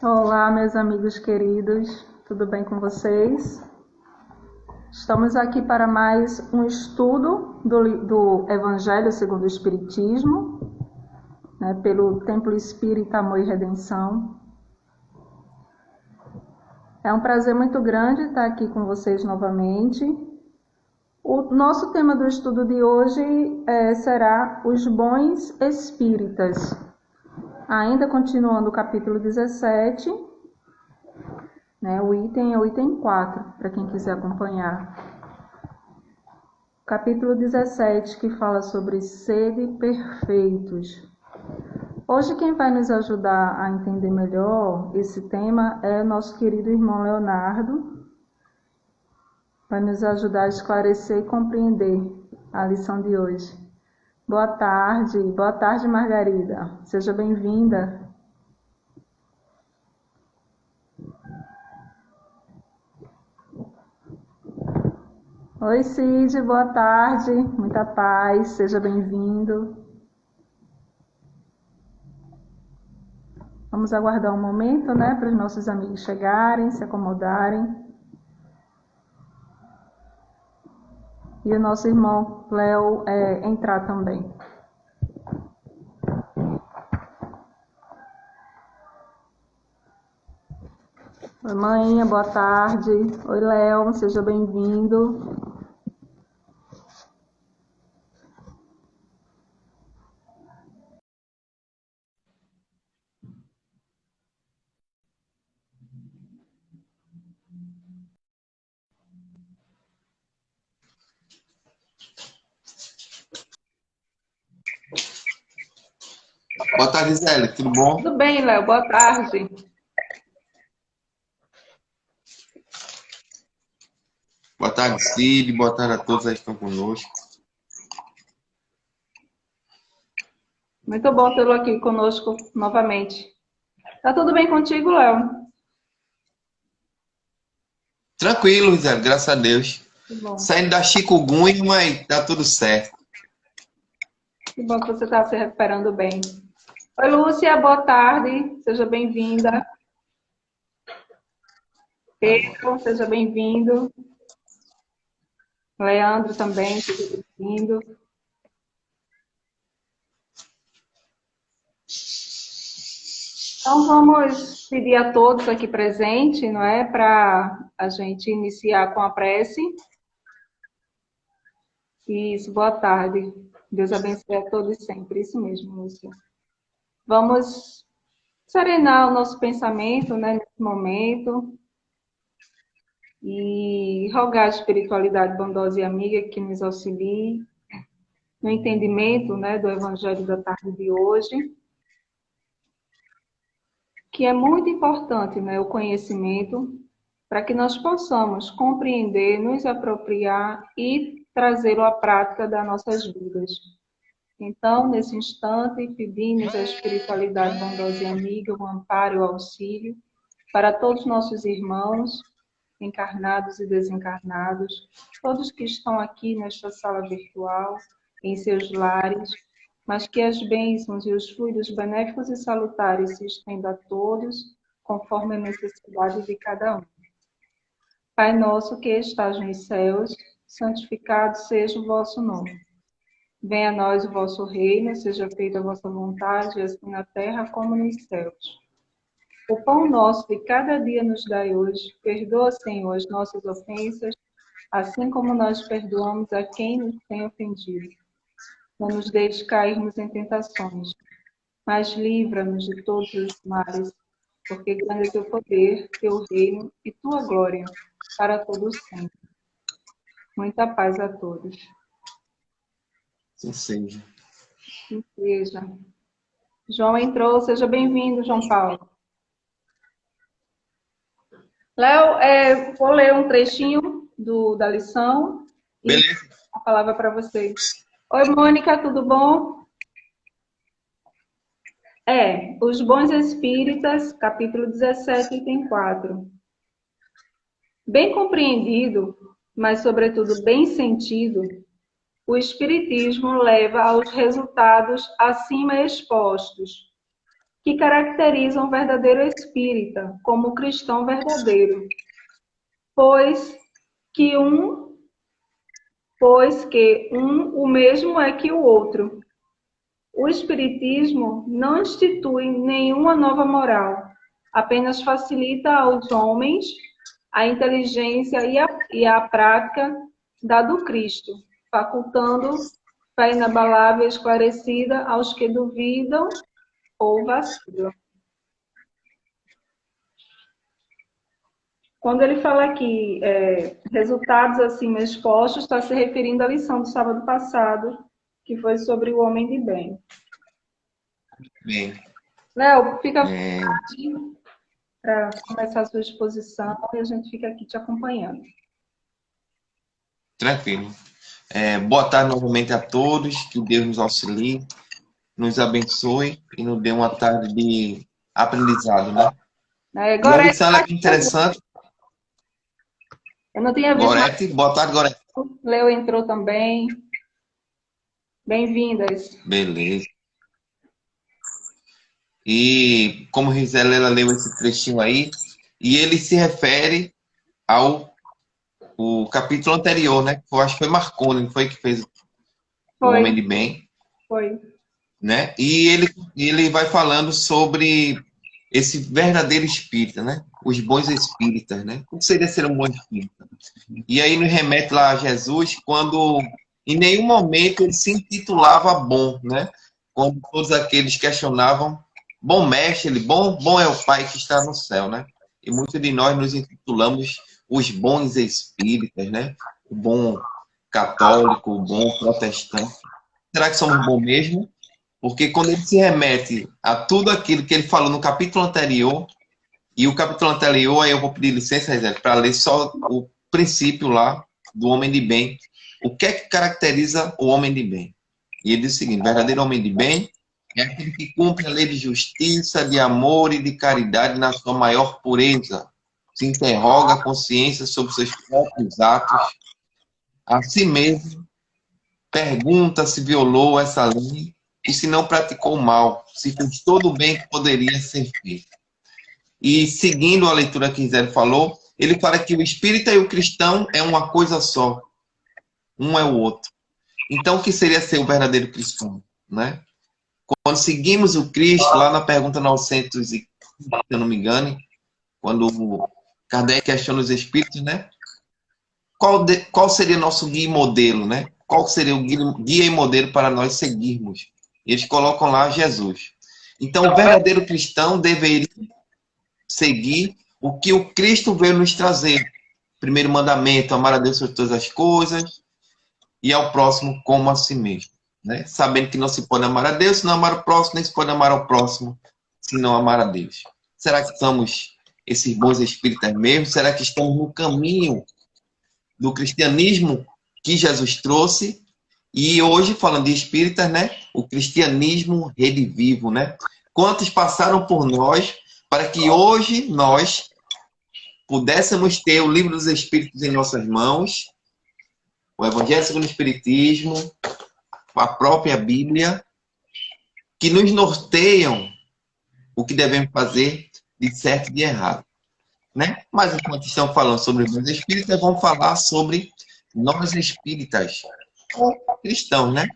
Olá, meus amigos queridos, tudo bem com vocês? Estamos aqui para mais um estudo do Evangelho segundo o Espiritismo, pelo Templo Espírita Amor e Redenção. É um prazer muito grande estar aqui com vocês novamente. O nosso tema do estudo de hoje será os bons espíritas. Ainda continuando o capítulo 17, o item é o item 4, para quem quiser acompanhar. Capítulo 17, que fala sobre sede perfeitos. Hoje quem vai nos ajudar a entender melhor esse tema é o nosso querido irmão Leonardo. Vai nos ajudar a esclarecer e compreender a lição de hoje. Boa tarde Margarida, seja bem-vinda. Oi Cid, boa tarde, muita paz, seja bem-vindo. Vamos aguardar um momento, para os nossos amigos chegarem, se acomodarem. E o nosso irmão Léo entrar também. Oi, mãe, boa tarde. Oi, Léo, seja bem-vindo. Boa tarde, Zélia. Tudo bom? Tudo bem, Léo. Boa tarde. Boa tarde, Cid. Boa tarde a todos aí que estão conosco. Muito bom tê-lo aqui conosco novamente. Tá tudo bem contigo, Léo? Tranquilo, Zélia. Graças a Deus. Que bom. Saindo da chikungunya, mas tá tudo certo. Que bom que você está se recuperando bem. Oi, Lúcia. Boa tarde. Seja bem-vinda. Pedro, seja bem-vindo. Leandro também, seja bem-vindo. Então, vamos pedir a todos aqui presentes, para a gente iniciar com a prece. Isso, boa tarde. Deus abençoe a todos sempre. Isso mesmo, Lúcia. Vamos serenar o nosso pensamento, nesse momento. E rogar a espiritualidade bondosa e amiga que nos auxilie no entendimento, do Evangelho da tarde de hoje, que é muito importante, o conhecimento, para que nós possamos compreender, nos apropriar e trazê-lo à prática das nossas vidas. Então, nesse instante, pedimos a espiritualidade bondosa e amiga, o amparo e o auxílio para todos os nossos irmãos, encarnados e desencarnados, todos que estão aqui nesta sala virtual, em seus lares, mas que as bênçãos e os fluidos benéficos e salutares se estendam a todos, conforme a necessidade de cada um. Pai nosso que estás nos céus, santificado seja o vosso nome. Venha a nós o vosso reino, seja feita a vossa vontade, assim na terra como nos céus. O pão nosso de cada dia nos dai hoje. Perdoa, Senhor, as nossas ofensas, assim como nós perdoamos a quem nos tem ofendido. Não nos deixes cairmos em tentações, mas livra-nos de todos os males, porque grande é teu poder, teu reino e tua glória, para todo sempre. Muita paz a todos. Sim, seja. Que seja. João entrou, seja bem-vindo, João Paulo. Léo, vou ler um trechinho da lição e a palavra para vocês. Oi, Mônica, tudo bom? Os Bons Espíritas, capítulo 17, item 4. Bem compreendido, mas sobretudo bem sentido, o Espiritismo leva aos resultados acima expostos, que caracterizam o verdadeiro espírita como cristão verdadeiro, pois que o mesmo é que o outro. O espiritismo não institui nenhuma nova moral, apenas facilita aos homens a inteligência e a prática da do Cristo, facultando fé inabalável e esclarecida aos que duvidam ou vacilam. Quando ele fala aqui, resultados acima expostos, está se referindo à lição do sábado passado, que foi sobre o homem de bem. Bem, Léo, fica à vontade para começar a sua exposição e a gente fica aqui te acompanhando. tranquilo. Boa tarde novamente a todos, que Deus nos auxilie, nos abençoe e nos dê uma tarde de aprendizado, né? E a lição é interessante. Eu não tinha visto. Gorete, boa tarde, Gorete. Léo entrou também. Bem-vindas. Beleza. E como Gisele, ela leu esse trechinho aí, e ele se refere ao capítulo anterior, né? Eu acho que foi Marconi, não foi que fez o Homem de Bem? Foi. Né? E ele vai falando sobre esse verdadeiro espírita, né? Os bons espíritas, né? O que seria ser um bom espírita? E aí nos remete lá a Jesus, quando em nenhum momento ele se intitulava bom, né? Quando todos aqueles questionavam, bom mestre, bom é o Pai que está no céu, né? E muitos de nós nos intitulamos os bons espíritas, né? O bom católico, o bom protestante. Será que somos bons mesmo? Porque quando ele se remete a tudo aquilo que ele falou no capítulo anterior, e o capítulo anterior, aí eu vou pedir licença, para ler só o princípio lá do homem de bem. O que é que caracteriza o homem de bem? E ele diz o seguinte: verdadeiro homem de bem é aquele que cumpre a lei de justiça, de amor e de caridade na sua maior pureza. Se interroga a consciência sobre seus próprios atos, a si mesmo, pergunta se violou essa lei e se não praticou mal, se fez todo o bem que poderia ser feito. E seguindo a leitura que Gisele falou, ele fala que o espírita e o cristão é uma coisa só. Um é o outro. Então, o que seria ser o verdadeiro cristão? Né? Quando seguimos o Cristo, lá na pergunta 900, se eu não me engano, quando Kardec questiona os espíritos, né? Qual seria nosso guia e modelo, né? Qual seria o guia e modelo para nós seguirmos? Eles colocam lá Jesus. Então, o verdadeiro cristão deveria seguir o que o Cristo veio nos trazer. Primeiro mandamento, amar a Deus sobre todas as coisas e ao próximo como a si mesmo. Né? Sabendo que não se pode amar a Deus se não amar o próximo, nem se pode amar ao próximo se não amar a Deus. Será que somos esses bons espíritas mesmo? Será que estamos no caminho do cristianismo que Jesus trouxe? E hoje, falando de espíritas, né? O cristianismo redivivo, né? Quantos passaram por nós para que hoje nós pudéssemos ter o livro dos Espíritos em nossas mãos, o Evangelho segundo o Espiritismo, a própria Bíblia, que nos norteiam o que devemos fazer de certo e de errado. Né? Mas enquanto estão falando sobre os espíritas, vamos falar sobre nós espíritas, cristãos, né?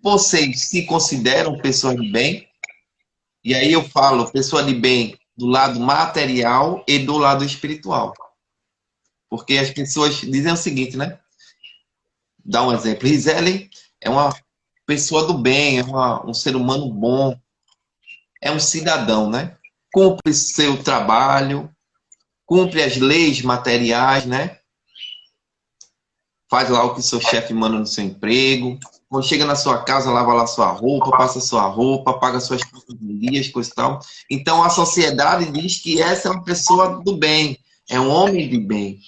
Vocês se consideram pessoas de bem? E aí eu falo pessoa de bem do lado material e do lado espiritual. Porque as pessoas dizem o seguinte, né? Dá um exemplo. Gisele é uma pessoa do bem, é um ser humano bom, é um cidadão, né? Cumpre seu trabalho, cumpre as leis materiais, né? Faz lá o que seu chefe manda no seu emprego. Quando chega na sua casa, lava lá sua roupa, passa sua roupa, paga suas contas de dias, coisa e tal. Então, a sociedade diz que essa é uma pessoa do bem, é um homem de bem.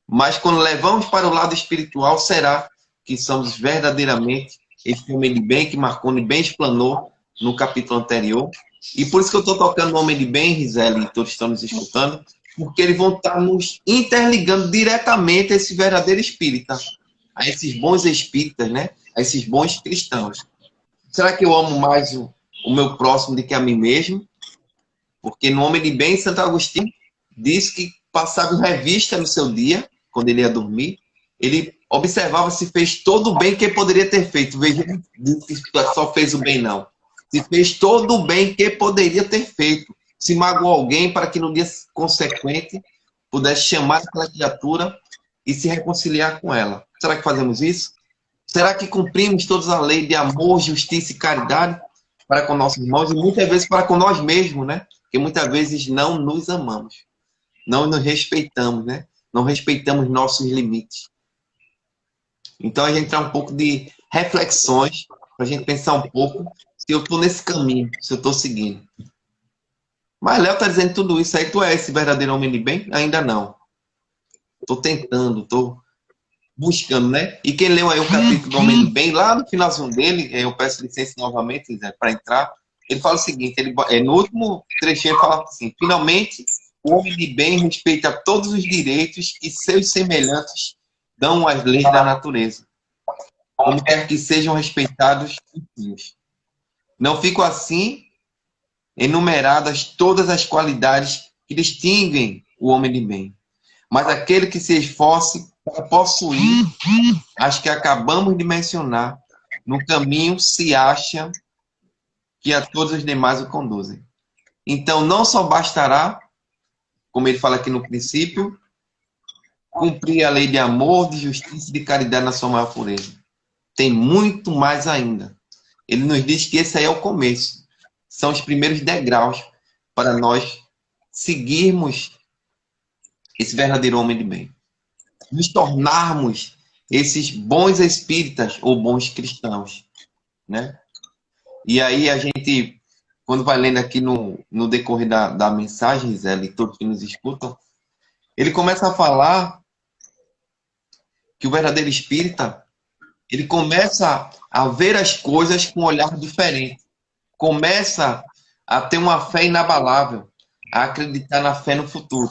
Mas quando levamos para o lado espiritual, será que somos verdadeiramente esse homem de bem que Marconi bem explanou no capítulo anterior? E por isso que eu estou tocando no homem de bem, Gisele, e todos estão nos escutando, porque eles vão estar nos interligando diretamente a esse verdadeiro espírita, a esses bons espíritas, né? A esses bons cristãos. Será que eu amo mais o meu próximo do que a mim mesmo, porque no Homem de Bem, Santo Agostinho disse que passava em revista no seu dia, quando ele ia dormir, ele observava se fez todo o bem que poderia ter feito. Veja, ele disse que só fez o bem, não. Se fez todo o bem que poderia ter feito. Se magoou alguém para que no dia consequente pudesse chamar aquela criatura e se reconciliar com ela. Será que fazemos isso? Será que cumprimos toda a lei de amor, justiça e caridade para com nossos irmãos e muitas vezes para com nós mesmos, né? Porque muitas vezes não nos amamos, não nos respeitamos, né? Não respeitamos nossos limites. Então a gente traz um pouco de reflexões para a gente pensar um pouco se eu estou nesse caminho, se eu estou seguindo. Mas Léo está dizendo tudo isso aí, tu é esse verdadeiro homem de bem? Ainda não. Estou tentando, estou buscando, né? E quem leu aí o capítulo do Homem de Bem, lá no finalzinho dele, eu peço licença novamente, Zé, para entrar, ele fala o seguinte, no último trechinho ele fala assim, finalmente, o homem de bem respeita todos os direitos que seus semelhantes dão às leis da natureza, como quer que sejam respeitados os seus. Não ficam assim enumeradas todas as qualidades que distinguem o homem de bem, mas aquele que se esforce para possuir as que acabamos de mencionar, no caminho se acha que a todos os demais o conduzem. Então, não só bastará, como ele fala aqui no princípio, cumprir a lei de amor, de justiça e de caridade na sua maior pureza. Tem muito mais ainda. Ele nos diz que esse aí é o começo. São os primeiros degraus para nós seguirmos esse verdadeiro homem de bem. Nos tornarmos esses bons espíritas ou bons cristãos, né? E aí a gente, quando vai lendo aqui no decorrer da mensagem, Zé, e todos que nos escutam, ele começa a falar que o verdadeiro espírita, ele começa a ver as coisas com um olhar diferente. Começa a ter uma fé inabalável, a acreditar na fé no futuro.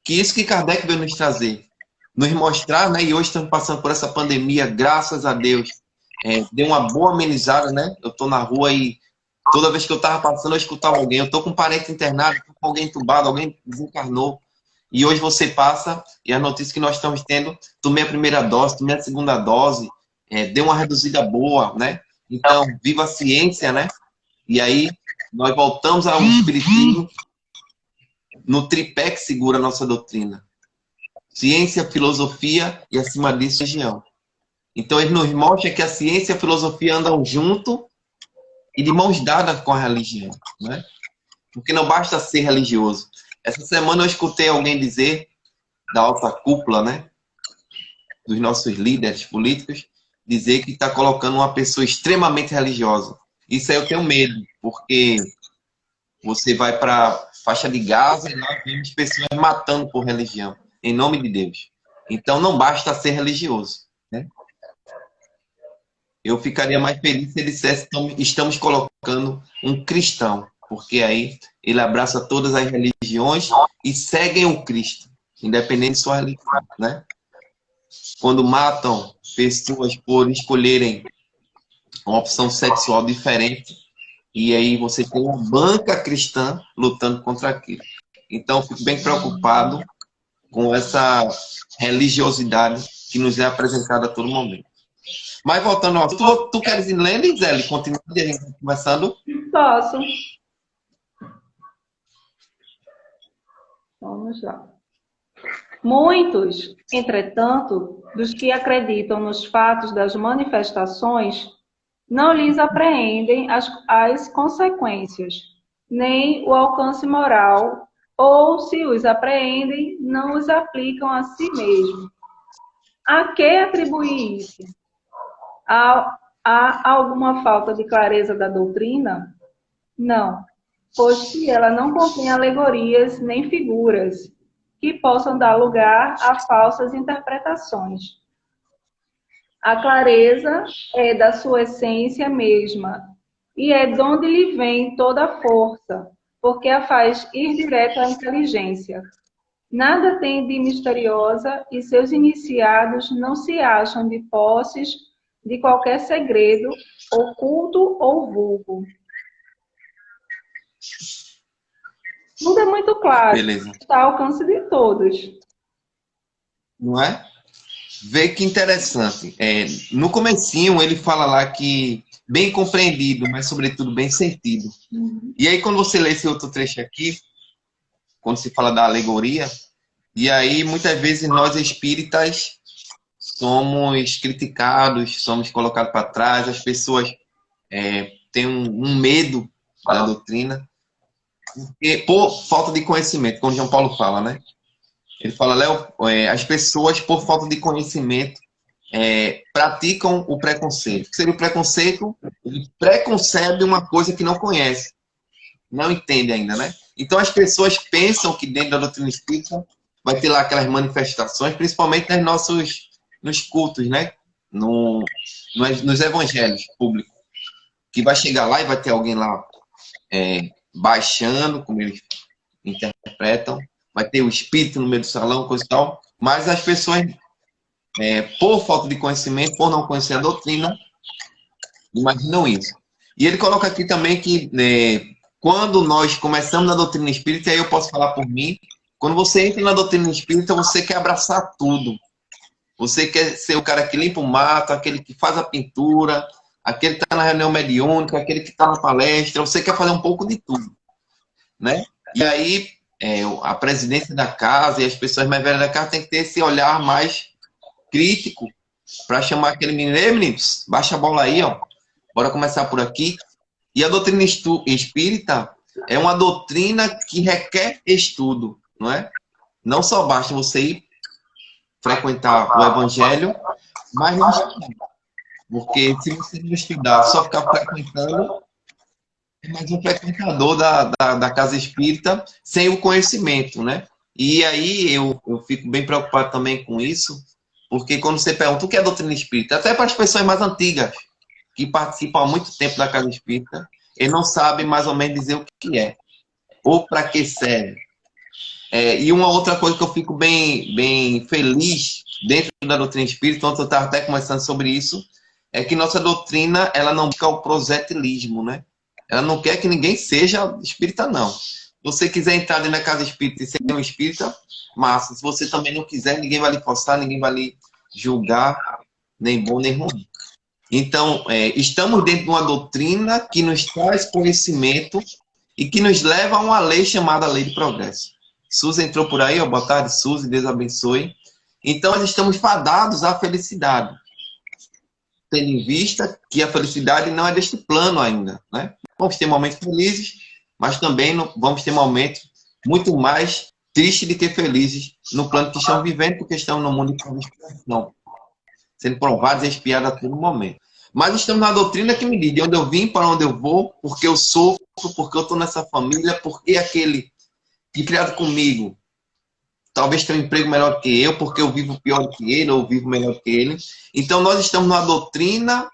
Que isso que Kardec veio nos trazer. Nos mostrar, né? E hoje estamos passando por essa pandemia, graças a Deus. Deu uma boa amenizada, né? Eu estou na rua e toda vez que eu estava passando, eu escutava alguém. Eu estou com um parente internado, estou com alguém entubado, alguém desencarnou. E hoje você passa, e a notícia que nós estamos tendo, tomei a primeira dose, tomei a segunda dose, deu uma reduzida boa, né? Então, viva a ciência, né? E aí, nós voltamos ao espiritismo no tripé que segura a nossa doutrina. Ciência, filosofia e, acima disso, religião. Então, ele nos mostra que a ciência e a filosofia andam junto e de mãos dadas com a religião, né? Porque não basta ser religioso. Essa semana eu escutei alguém dizer, da alta cúpula, né, dos nossos líderes políticos, dizer que está colocando uma pessoa extremamente religiosa. Isso aí eu tenho medo, porque você vai para a faixa de Gaza e lá vemos pessoas matando por religião, em nome de Deus. Então não basta ser religioso, né? Eu ficaria mais feliz se ele dissesse que estamos colocando um cristão, porque aí ele abraça todas as religiões e seguem o Cristo, independente de sua religião, né? Quando matam pessoas por escolherem uma opção sexual diferente, e aí você tem uma banca cristã lutando contra aquilo. Então, eu fico bem preocupado com essa religiosidade que nos é apresentada a todo momento. Mas voltando ao assunto, tu queres ir lendo, Gisele? Continua a gente conversando? Posso. Vamos lá. Muitos, entretanto, dos que acreditam nos fatos das manifestações, não lhes apreendem as consequências, nem o alcance moral, ou, se os apreendem, não os aplicam a si mesmos. A que atribuir isso? Há alguma falta de clareza da doutrina? Não, pois que ela não contém alegorias nem figuras que possam dar lugar a falsas interpretações. A clareza é da sua essência mesma, e é de onde lhe vem toda a força, porque a faz ir direto à inteligência. Nada tem de misteriosa e seus iniciados não se acham de posses de qualquer segredo, oculto ou vulgo. Tudo é muito claro, Beleza. está ao alcance de todos. Não é? Vê que interessante. No comecinho ele fala lá que bem compreendido, mas sobretudo bem sentido. E aí quando você lê esse outro trecho aqui, quando se fala da alegoria, e aí muitas vezes nós espíritas somos criticados, somos colocados para trás, as pessoas têm um medo da doutrina, por falta de conhecimento, como João Paulo fala, né? Ele fala, Léo, as pessoas, por falta de conhecimento, praticam o preconceito. O que seria o preconceito? Ele preconcebe uma coisa que não conhece, não entende ainda, né? Então as pessoas pensam que dentro da doutrina espírita vai ter lá aquelas manifestações, principalmente nos cultos, né? Nos evangelhos públicos, que vai chegar lá e vai ter alguém lá baixando, como eles interpretam, vai ter o espírito no meio do salão, coisa e tal, mas as pessoas, por falta de conhecimento, por não conhecer a doutrina, imaginam isso. E ele coloca aqui também que quando nós começamos na doutrina espírita, aí eu posso falar por mim, quando você entra na doutrina espírita, você quer abraçar tudo. Você quer ser o cara que limpa o mato, aquele que faz a pintura, aquele que está na reunião mediúnica, aquele que está na palestra, você quer fazer um pouco de tudo, né? E aí, a presidência da casa e as pessoas mais velhas da casa tem que ter esse olhar mais crítico para chamar aquele menino, ei, meninos, baixa a bola aí, ó. Bora começar por aqui. E a doutrina espírita é uma doutrina que requer estudo, não é? Não só basta você ir frequentar o evangelho, mas não estudar. Porque se você não estudar, só ficar frequentando, é mais um frequentador da casa espírita sem o conhecimento, né? E aí eu fico bem preocupado também com isso, porque quando você pergunta o que é doutrina espírita, até para as pessoas mais antigas, que participam há muito tempo da casa espírita, eles não sabem mais ou menos dizer o que é, ou para que serve. E uma outra coisa que eu fico bem feliz dentro da doutrina espírita, ontem eu estava até conversando sobre isso, é que nossa doutrina, ela não busca o proselitismo, né? Ela não quer que ninguém seja espírita, não. Se você quiser entrar dentro da casa espírita e ser um espírita, massa. Se você também não quiser, ninguém vai lhe forçar, ninguém vai lhe julgar, nem bom nem ruim. Então, estamos dentro de uma doutrina que nos traz conhecimento e que nos leva a uma lei chamada Lei de Progresso. Suzy entrou por aí, ó, boa tarde, Suzy, Deus abençoe. Então, nós estamos fadados à felicidade, tendo em vista que a felicidade não é deste plano ainda, né? Vamos ter momentos felizes, mas também vamos ter momentos muito mais tristes do que felizes no plano que estamos vivendo, porque estamos no mundo de expiação, sendo provados e expiados a todo momento. Mas estamos na doutrina que me diz de onde eu vim, para onde eu vou, porque eu sofro, porque eu estou nessa família, porque aquele que criado comigo talvez tenha um emprego melhor que eu, porque eu vivo pior que ele, ou vivo melhor que ele. Então, nós estamos numa doutrina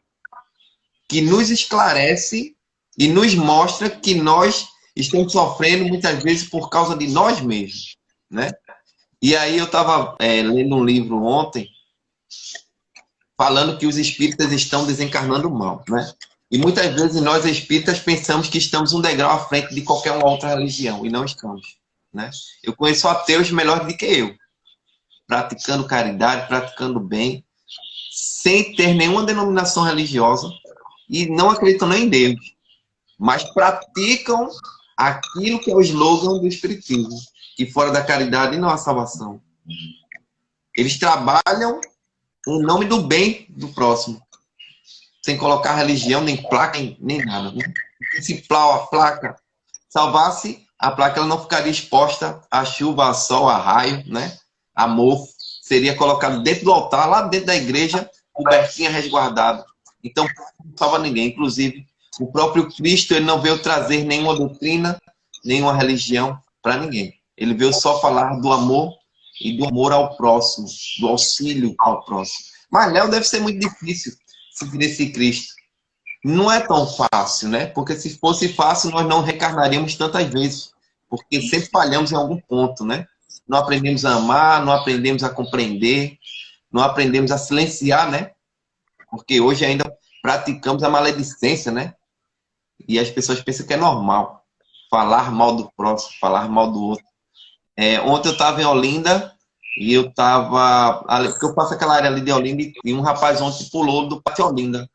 que nos esclarece e nos mostra que nós estamos sofrendo muitas vezes por causa de nós mesmos, né? E aí eu estava lendo um livro ontem, falando que os espíritas estão desencarnando mal, né? E muitas vezes nós espíritas pensamos que estamos um degrau à frente de qualquer uma outra religião, e não estamos, né? Eu conheço ateus melhores do que eu, praticando caridade, praticando bem, sem ter nenhuma denominação religiosa, e não acreditam nem em Deus, mas praticam aquilo que é o slogan do espiritismo, que fora da caridade não há salvação. Eles trabalham em nome do bem do próximo, sem colocar religião, nem placa, nem nada, né? Porque se a placa salvasse, a placa ela não ficaria exposta à chuva, a sol, a raio, né? A mofo. Seria colocado dentro do altar, lá dentro da igreja, cobertinha, resguardada. Então, não salva ninguém. Inclusive, o próprio Cristo, ele não veio trazer nenhuma doutrina, nenhuma religião para ninguém. Ele veio só falar do amor e do amor ao próximo, do auxílio ao próximo. Mas, Léo, deve ser muito difícil seguir esse Cristo. Não é tão fácil, né? Porque se fosse fácil, nós não reencarnaríamos tantas vezes. Porque sempre falhamos em algum ponto, né? Não aprendemos a amar, não aprendemos a compreender, não aprendemos a silenciar, né? Porque hoje ainda praticamos a maledicência, né? E as pessoas pensam que é normal. falar mal do próximo, falar mal do outro. Ontem eu estava em Olinda e eu estava... Porque eu passo aquela área ali de Olinda e um rapaz ontem pulou do Pátio Olinda.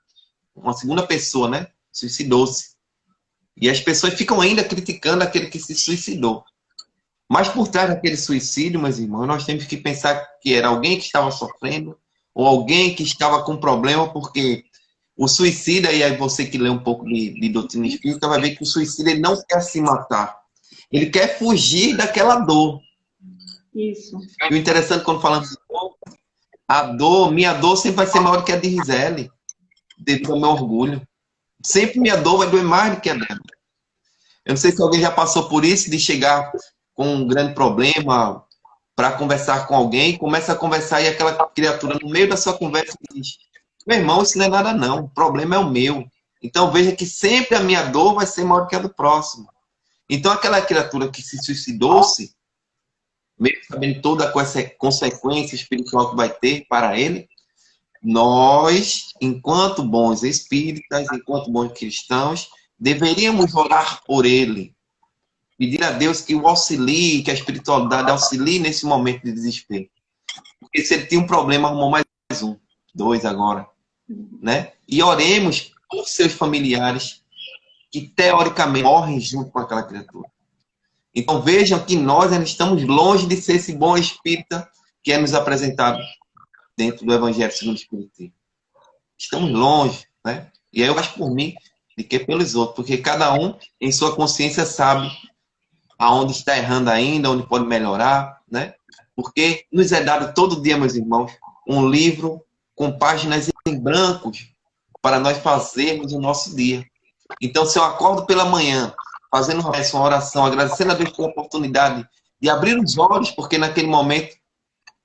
Uma segunda pessoa, né? Suicidou-se. E as pessoas ficam ainda criticando aquele que se suicidou. Mas por trás daquele suicídio, meus irmãos, nós temos que pensar que era alguém que estava sofrendo ou alguém que estava com problema, porque o suicida, e aí você que lê um pouco de doutrina espírita, vai ver que o suicida ele não quer se matar. Ele quer fugir daquela dor. Isso. E o interessante quando falamos de dor, minha dor sempre vai ser maior que a de Gisele, devido ao meu orgulho. Sempre minha dor vai doer mais do que a dela. Eu não sei se alguém já passou por isso, de chegar com um grande problema para conversar com alguém, começa a conversar e aquela criatura no meio da sua conversa diz: meu irmão, isso não é nada não, o problema é o meu. Então veja que sempre a minha dor vai ser maior que a do próximo. Então aquela criatura que se suicidou-se, mesmo sabendo toda a consequência espiritual que vai ter para ele, nós, enquanto bons espíritas, enquanto bons cristãos, deveríamos orar por ele, pedir a Deus que o auxilie, que a espiritualidade auxilie nesse momento de desespero. Porque se ele tinha um problema, arrumou mais um, dois agora, né? E oremos por seus familiares que teoricamente morrem junto com aquela criatura. Então vejam que nós ainda estamos longe de ser esse bom espírita que é nos apresentado dentro do Evangelho segundo o Espiritismo. Estamos longe, né? E aí eu acho por mim de que pelos outros, porque cada um em sua consciência sabe aonde está errando ainda, onde pode melhorar, né? Porque nos é dado todo dia, meus irmãos, um livro com páginas em brancos para nós fazermos o nosso dia. Então, se eu acordo pela manhã, fazendo uma oração, agradecendo a Deus pela oportunidade de abrir os olhos, porque naquele momento,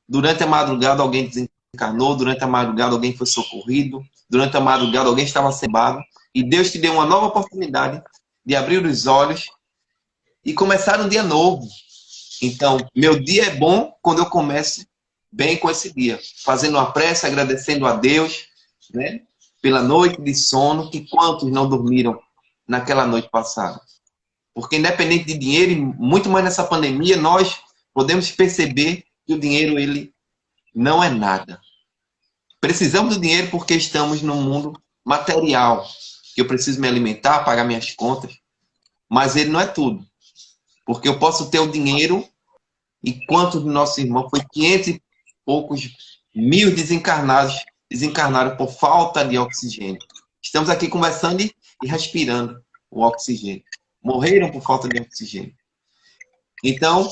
durante a madrugada, alguém desencarnou, durante a madrugada, alguém foi socorrido, durante a madrugada, alguém estava cebado, e Deus te deu uma nova oportunidade de abrir os olhos e começar um dia novo. Então, meu dia é bom quando eu começo bem com esse dia, fazendo uma prece, agradecendo a Deus, né, pela noite de sono, que quantos não dormiram naquela noite passada. Porque independente de dinheiro, e muito mais nessa pandemia, nós podemos perceber que o dinheiro ele não é nada. Precisamos do dinheiro porque estamos num mundo material, que eu preciso me alimentar, pagar minhas contas, mas ele não é tudo. Porque eu posso ter o dinheiro e quantos de nossos irmãos, foi 500 e poucos mil desencarnaram por falta de oxigênio. Estamos aqui conversando e respirando o oxigênio. Morreram por falta de oxigênio. Então,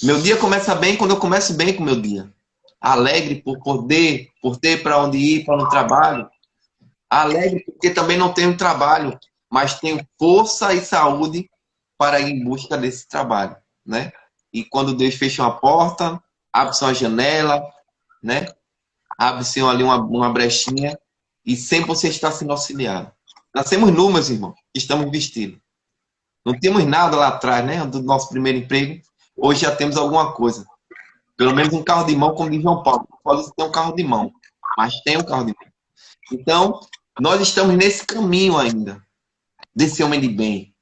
meu dia começa bem quando eu começo bem com o meu dia. Alegre por ter para onde ir, para um trabalho. Alegre porque também não tenho trabalho, mas tenho força e saúde para ir em busca desse trabalho, né? E quando Deus fecha uma porta, abre-se uma janela, né? Abre-se ali uma brechinha e sempre você está sendo auxiliado. Nascemos nu, meus irmãos, estamos vestidos. Não temos nada lá atrás, né? Do nosso primeiro emprego. Hoje já temos alguma coisa. Pelo menos um carro de mão, como diz João Paulo. Pode ter um carro de mão, mas tem um carro de mão. Então, nós estamos nesse caminho ainda, desse homem de bem,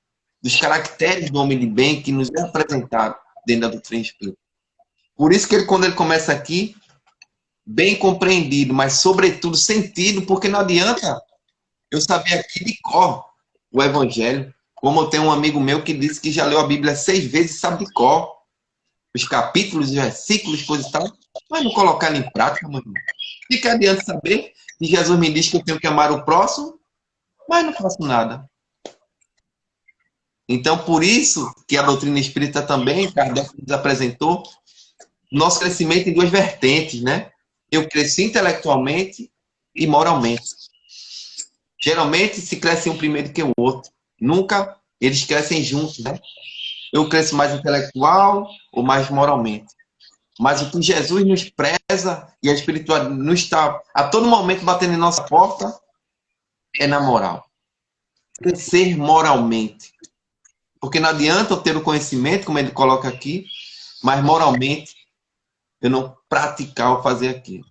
dos caracteres do homem de bem que nos é apresentado dentro da doutrina espírita. Por isso que quando ele começa aqui, bem compreendido, mas sobretudo sentido, porque não adianta eu saber aqui de cor o Evangelho, como eu tenho um amigo meu que disse que já leu a Bíblia 6 vezes e sabe de cor os capítulos, os versículos, coisas e tal, mas não colocar ele em prática, meu irmão. De que adianta saber que Jesus me diz que eu tenho que amar o próximo, mas não faço nada. Então, por isso que a doutrina espírita também, Kardec nos apresentou, nosso crescimento em duas vertentes, né? Eu cresci intelectualmente e moralmente. Geralmente se cresce um primeiro que o outro. Nunca eles crescem juntos, né? Eu cresço mais intelectual ou mais moralmente. Mas o que Jesus nos preza e a espiritualidade nos está a todo momento batendo em nossa porta é na moral. Crescer moralmente. Porque não adianta eu ter o conhecimento, como ele coloca aqui, mas moralmente eu não praticar ou fazer aquilo.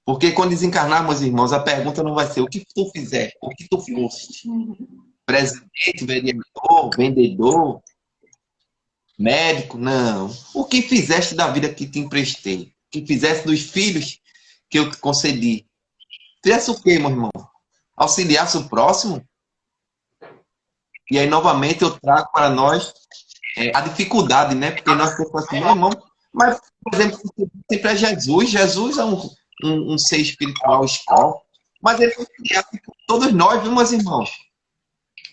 Porque quando desencarnar, meus irmãos, a pergunta não vai ser o que tu fizeste, o que tu foste. presidente, vereador, vendedor, médico, não. O que fizeste da vida que te emprestei? O que fizeste dos filhos que eu te concedi? Fizesse o quê, meu irmão? Auxiliasse o próximo? E aí, novamente, eu trago para nós a dificuldade, né? Porque nós pensamos assim, meu irmão, mas, por exemplo, sempre é Jesus. Jesus é um ser espiritual, escola, mas ele foi criado por todos nós, viu, meus irmãos?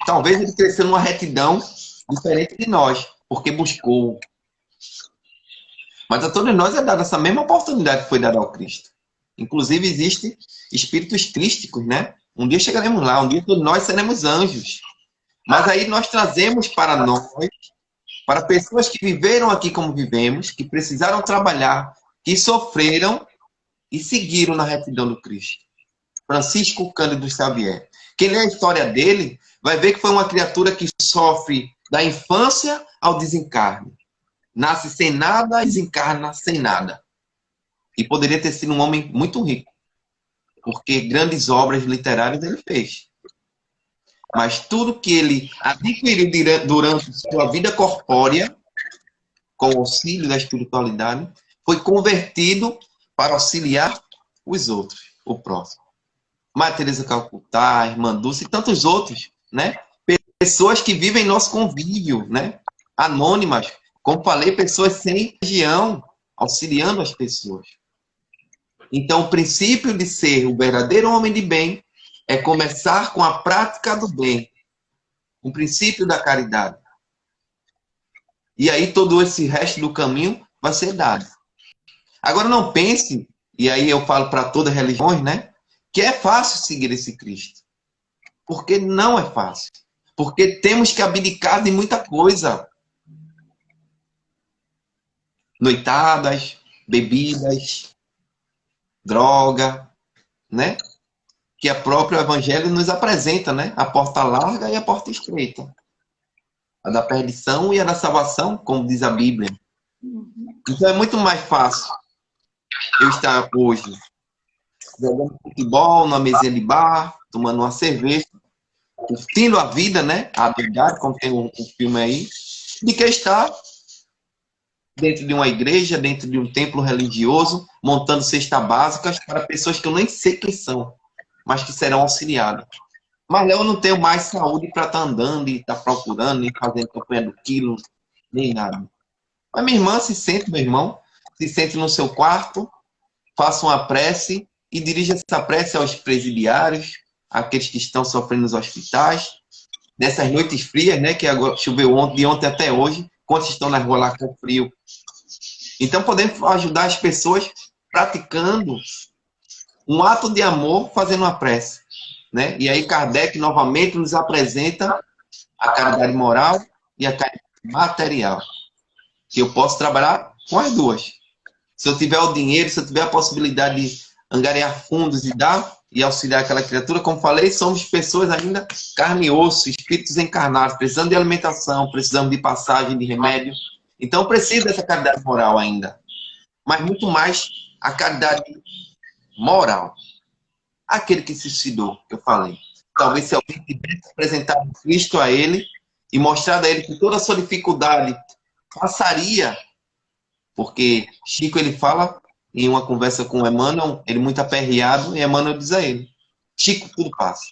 Talvez ele cresceu numa retidão diferente de nós, porque buscou. Mas a todos nós é dada essa mesma oportunidade que foi dada ao Cristo. Inclusive, existem espíritos crísticos, né? Um dia chegaremos lá, um dia todos nós seremos anjos. Mas aí nós trazemos para nós, para pessoas que viveram aqui como vivemos, que precisaram trabalhar, que sofreram e seguiram na retidão do Cristo. Francisco Cândido Xavier. Quem lê a história dele vai ver que foi uma criatura que sofre da infância ao desencarne. Nasce sem nada e desencarna sem nada. E poderia ter sido um homem muito rico, porque grandes obras literárias ele fez. Mas tudo que ele adquiriu durante sua vida corpórea, com o auxílio da espiritualidade, foi convertido para auxiliar os outros, o próximo. Maria Teresa Calcutá, Irmã Dulce e tantos outros, né? Pessoas que vivem nosso convívio, né? Anônimas, como falei, pessoas sem religião, auxiliando as pessoas. Então, o princípio de ser o verdadeiro homem de bem é começar com a prática do bem, o princípio da caridade. E aí todo esse resto do caminho vai ser dado. Agora não pense, e aí eu falo para todas as religiões, né, que é fácil seguir esse Cristo. Porque não é fácil. Porque temos que abdicar de muita coisa. Noitadas, bebidas, droga, né? Que o próprio Evangelho nos apresenta, né? A porta larga e a porta estreita. A da perdição e a da salvação, como diz a Bíblia. Então é muito mais fácil eu estar hoje jogando futebol, numa mesinha de bar, tomando uma cerveja, curtindo a vida, né? A verdade, como tem um filme aí, de que estar dentro de uma igreja, dentro de um templo religioso, montando cestas básicas para pessoas que eu nem sei quem são, mas que serão auxiliadas. Mas eu não tenho mais saúde para estar andando e estar procurando, nem fazendo campanha do quilo, nem nada. Mas minha irmã se sente, meu irmão, se sente no seu quarto, faça uma prece e dirija essa prece aos presidiários, àqueles que estão sofrendo nos hospitais, nessas noites frias, né, que agora choveu de ontem até hoje, quantos estão na rua lá com frio. Então podemos ajudar as pessoas praticando um ato de amor, fazendo uma prece. Né? E aí Kardec novamente nos apresenta a caridade moral e a caridade material. Que eu posso trabalhar com as duas. Se eu tiver o dinheiro, se eu tiver a possibilidade de angariar fundos e dar e auxiliar aquela criatura, como falei, somos pessoas ainda carne e osso, espíritos encarnados, precisando de alimentação, precisamos de passagem, de remédio. Então preciso dessa caridade moral ainda. Mas muito mais a caridade moral. Aquele que se suicidou, que eu falei. Talvez se alguém tivesse apresentado Cristo a ele e mostrado a ele que toda a sua dificuldade passaria, porque Chico ele fala em uma conversa com Emmanuel, ele muito aperreado, e Emmanuel diz a ele, Chico, tudo passa.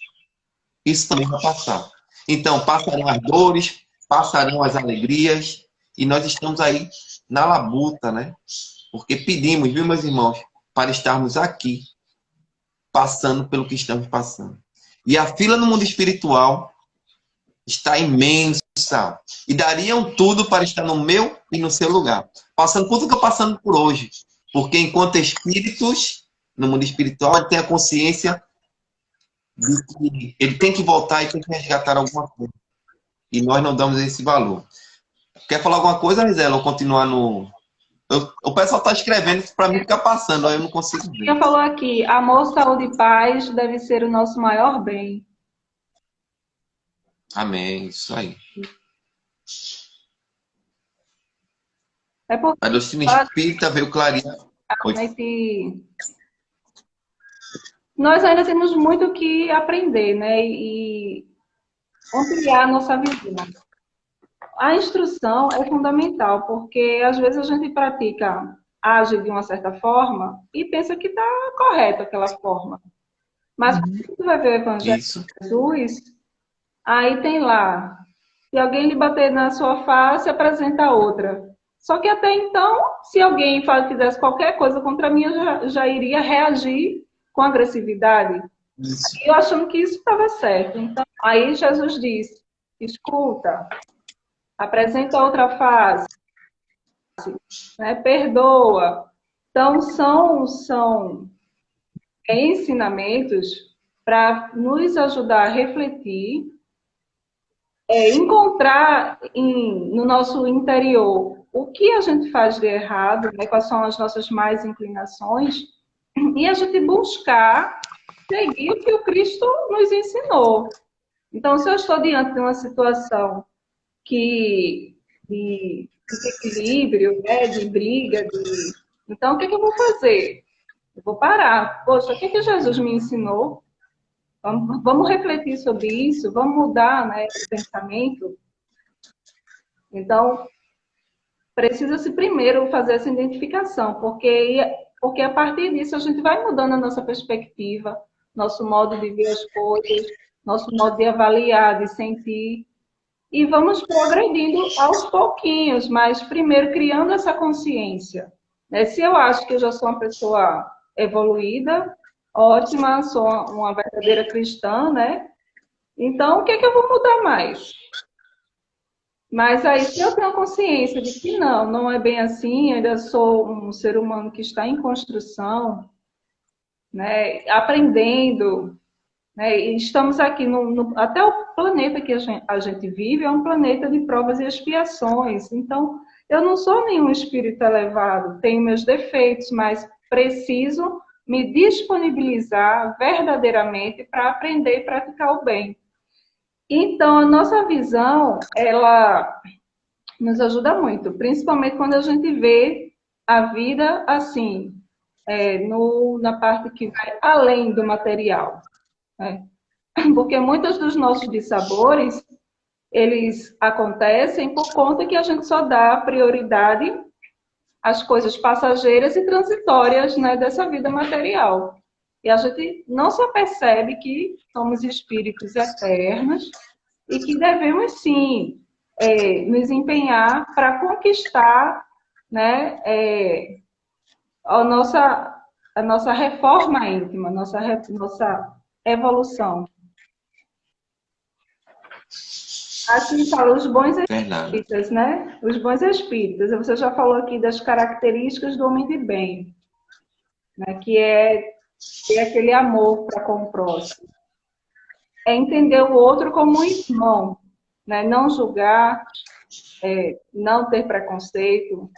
Isso também vai passar. Então, passarão as dores, passarão as alegrias, e nós estamos aí na labuta, né? Porque pedimos, viu, meus irmãos, para estarmos aqui, passando pelo que estamos passando. E a fila no mundo espiritual está imensa. E dariam tudo para estar no meu e no seu lugar. Passando por tudo que eu estou passando por hoje. Porque enquanto espíritos, no mundo espiritual, ele tem a consciência de que ele tem que voltar e tem que resgatar alguma coisa. E nós não damos esse valor. Quer falar alguma coisa, Rizela? Ou continuar no... O pessoal está escrevendo para mim ficar passando, aí eu não consigo ver. Já falou aqui, amor, saúde e paz deve ser o nosso maior bem. Amém, isso aí. É porque A doutrina espírita veio clarear. nós ainda temos muito que aprender, né? E ampliar a nossa visão. A instrução é fundamental, porque às vezes a gente age de uma certa forma e pensa que está correto aquela forma. Mas quando você vai ver o Evangelho Isso. de Jesus, aí tem lá, se alguém lhe bater na sua face, apresenta outra. Só que até então, se alguém fizesse qualquer coisa contra mim, eu já iria reagir com agressividade. Isso. E eu achando que isso estava certo. Então, aí Jesus disse, escuta, apresenta outra face, né? Perdoa. Então, são ensinamentos para nos ajudar a refletir, encontrar no nosso interior o que a gente faz de errado, né? Quais são as nossas mais inclinações, e a gente buscar seguir o que o Cristo nos ensinou. Então, se eu estou diante de uma situação de desequilíbrio, né, de briga, então o que eu vou fazer? Eu vou parar. Poxa, o que Jesus me ensinou? Vamos refletir sobre isso, vamos mudar, né, esse pensamento. Então, precisa-se primeiro fazer essa identificação, porque a partir disso a gente vai mudando a nossa perspectiva, nosso modo de ver as coisas, nosso modo de avaliar, de sentir, e vamos progredindo aos pouquinhos, mas primeiro criando essa consciência. Né? Se eu acho que eu já sou uma pessoa evoluída, ótima, sou uma verdadeira cristã, né? Então, o que eu vou mudar mais? Mas aí, se eu tenho consciência de que não é bem assim, ainda sou um ser humano que está em construção, né? Aprendendo, né? E estamos aqui, até o planeta que a gente vive é um planeta de provas e expiações. Então, eu não sou nenhum espírito elevado, tenho meus defeitos, mas preciso me disponibilizar verdadeiramente para aprender e praticar o bem. Então, a nossa visão, ela nos ajuda muito, principalmente quando a gente vê a vida assim, na parte que vai além do material. Né? Porque muitos dos nossos dissabores, eles acontecem por conta que a gente só dá prioridade às coisas passageiras e transitórias, né, dessa vida material. E a gente não se apercebe que somos espíritos eternos e que devemos, sim, nos empenhar para conquistar, né, a nossa reforma íntima, nossa evolução. Aqui fala os bons espíritas, né? Os bons espíritas. Você já falou aqui das características do homem de bem, né? Que é ter aquele amor para com o próximo. É entender o outro como um irmão, né? Não julgar, não ter preconceito.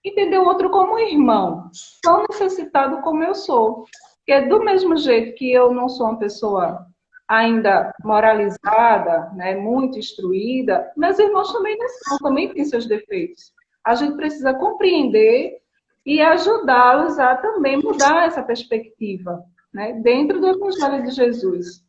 Entender o outro como um irmão, tão necessitado como eu sou. Porque do mesmo jeito que eu não sou uma pessoa ainda moralizada, né, muito instruída, meus irmãos também não são, também têm seus defeitos. A gente precisa compreender e ajudá-los a também mudar essa perspectiva, né, dentro do Evangelho de Jesus.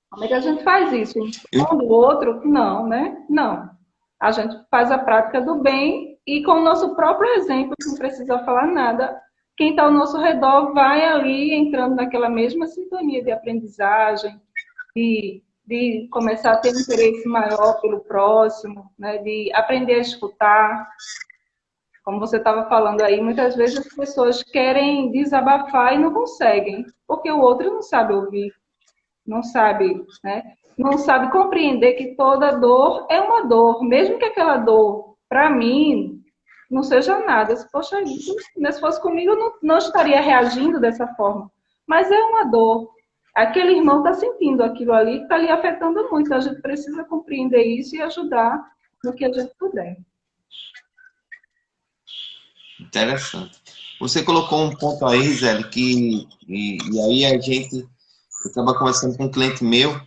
Como é que a gente faz isso? Um do outro? Não, né? Não. A gente faz a prática do bem e com o nosso próprio exemplo, não precisa falar nada, quem está ao nosso redor vai ali entrando naquela mesma sintonia de aprendizagem, de começar a ter um interesse maior pelo próximo, né? De aprender a escutar. Como você estava falando aí, muitas vezes as pessoas querem desabafar e não conseguem, porque o outro não sabe ouvir, não sabe, né? Não sabe compreender que toda dor é uma dor, mesmo que aquela dor, para mim, não seja nada. Poxa, se fosse comigo, eu não estaria reagindo dessa forma. Mas é uma dor. Aquele irmão está sentindo aquilo ali, está lhe afetando muito. A gente precisa compreender isso e ajudar no que a gente puder. Interessante. Você colocou um ponto aí, Gisele, e aí a gente... Eu estava conversando com um cliente meu,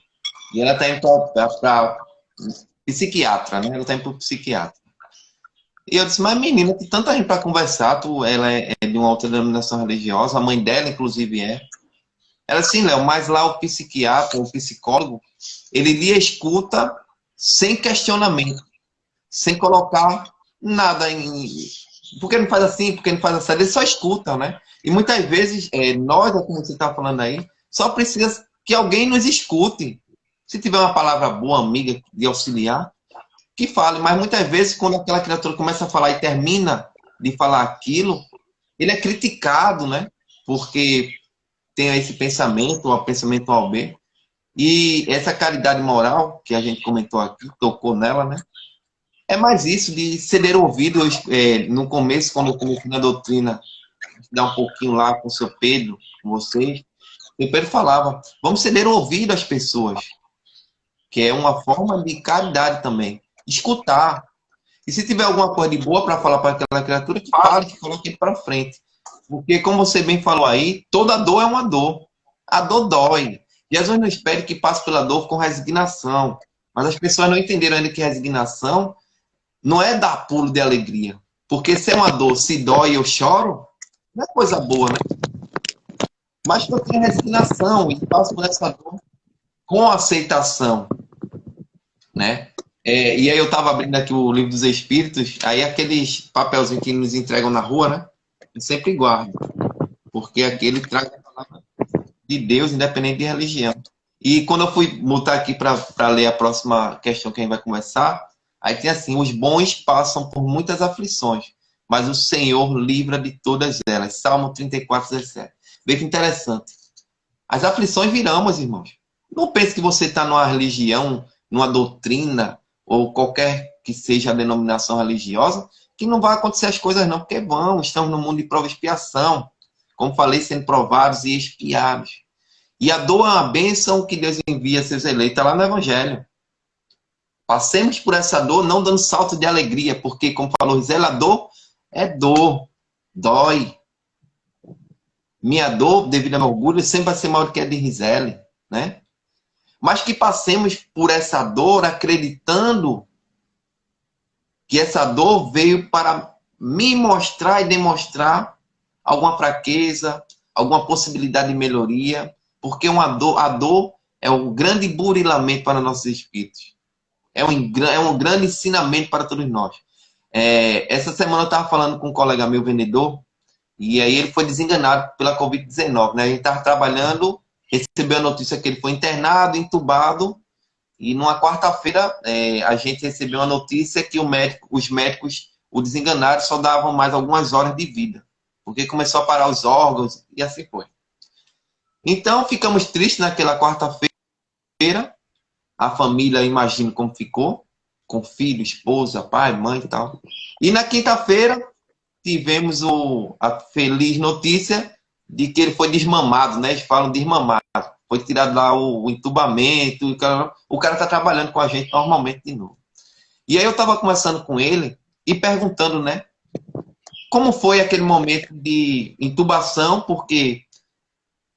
e ela está indo para psiquiatra, né? Ela está indo para o psiquiatra. E eu disse, mas menina, tem tanta gente para conversar, ela é de uma outra denominação religiosa, a mãe dela, inclusive, é. Ela assim, Léo, mas lá o psiquiatra, o psicólogo, ele lhe escuta sem questionamento, sem colocar nada em... Por que não faz assim? Por que não faz assim? Ele só escuta, né? E muitas vezes, nós, como você está falando aí, só precisa que alguém nos escute. Se tiver uma palavra boa, amiga, de auxiliar, que fale. Mas muitas vezes, quando aquela criatura começa a falar e termina de falar aquilo, ele é criticado, né? Porque tem esse pensamento, o pensamento ao B. E essa caridade moral, que a gente comentou aqui, tocou nela, né? É mais isso de ceder ouvido. No começo, quando eu comecei na doutrina, dar um pouquinho lá com o seu Pedro, com vocês, o Pedro falava, vamos ceder ouvido às pessoas, que é uma forma de caridade também. Escutar. E se tiver alguma coisa de boa para falar para aquela criatura, que fale, que coloque para frente. Porque, como você bem falou aí, toda dor é uma dor. A dor dói. Jesus não espera que passe pela dor com resignação. Mas as pessoas não entenderam ainda que resignação não é dar pulo de alegria. Porque se é uma dor, se dói e eu choro, não é coisa boa, né? Mas que eu tenho resignação e passo por essa dor com aceitação, né? E aí eu estava abrindo aqui o Livro dos Espíritos, aí aqueles papelzinhos que nos entregam na rua, né? Eu sempre guardo, porque aquele traz a palavra de Deus, independente de religião. E quando eu fui botar aqui para ler a próxima questão que a gente vai conversar, aí tem assim, os bons passam por muitas aflições, mas o Senhor livra de todas elas. Salmo 34:17. Vê que interessante. As aflições virão, meus irmãos. Não pense que você está numa religião, numa doutrina, ou qualquer que seja a denominação religiosa, que não vai acontecer as coisas não, porque vão. Estamos no mundo de prova e expiação. Como falei, sendo provados e expiados. E a dor é uma bênção que Deus envia a seus eleitos. Está lá no Evangelho. Passemos por essa dor não dando salto de alegria, porque, como falou Gisele, a dor é dor. Dói. Minha dor, devido ao meu orgulho, sempre vai ser maior do que a de Gisele, né? Mas que passemos por essa dor acreditando que essa dor veio para me mostrar e demonstrar alguma fraqueza, alguma possibilidade de melhoria, porque a dor é um grande burilamento para nossos espíritos. É um grande ensinamento para todos nós. Essa semana eu estava falando com um colega meu, vendedor, e aí ele foi desenganado pela Covid-19, né? A gente estava trabalhando, recebeu a notícia que ele foi internado, entubado, e numa quarta-feira a gente recebeu a notícia que os médicos o desenganaram, só davam mais algumas horas de vida, porque começou a parar os órgãos e assim foi. Então ficamos tristes naquela quarta-feira, a família, imagino como ficou, com filho, esposa, pai, mãe e tal. E na quinta-feira tivemos a feliz notícia de que ele foi desmamado, né? Eles falam desmamado. Foi tirado lá o entubamento, o cara está trabalhando com a gente normalmente de novo. E aí eu estava conversando com ele e perguntando, né? Como foi aquele momento de intubação, porque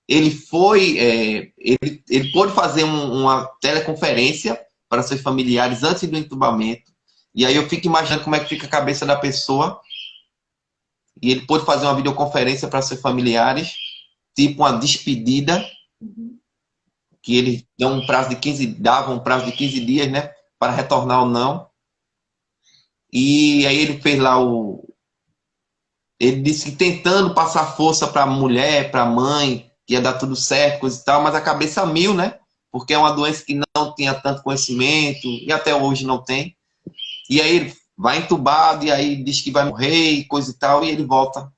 ele pôde fazer uma teleconferência para seus familiares antes do entubamento. E aí eu fico imaginando como é que fica a cabeça da pessoa. E ele pôde fazer uma videoconferência para seus familiares, tipo uma despedida, que eles davam um prazo de 15 dias, né, para retornar ou não. E aí ele fez lá ele disse que tentando passar força para a mulher, para a mãe, que ia dar tudo certo, coisa e tal, mas a cabeça a mil, né? Porque é uma doença que não tinha tanto conhecimento, e até hoje não tem. E aí ele vai entubado, e aí diz que vai morrer, e coisa e tal, e ele volta.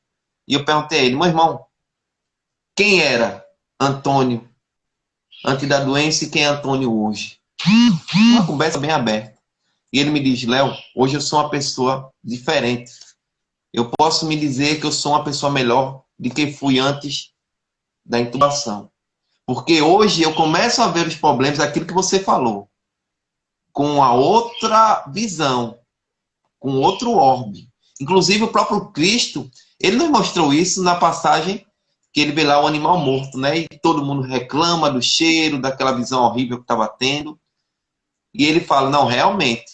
E eu perguntei a ele, meu irmão, quem era Antônio antes da doença e quem é Antônio hoje? Uma conversa bem aberta. E ele me diz, Léo, hoje eu sou uma pessoa diferente. Eu posso me dizer que eu sou uma pessoa melhor do que fui antes da intubação. Porque hoje eu começo a ver os problemas daquilo que você falou, com a outra visão, com outro orbe. Inclusive o próprio Cristo, ele nos mostrou isso na passagem que ele vê lá o animal morto, né? E todo mundo reclama do cheiro, daquela visão horrível que estava tendo. E ele fala, não, realmente,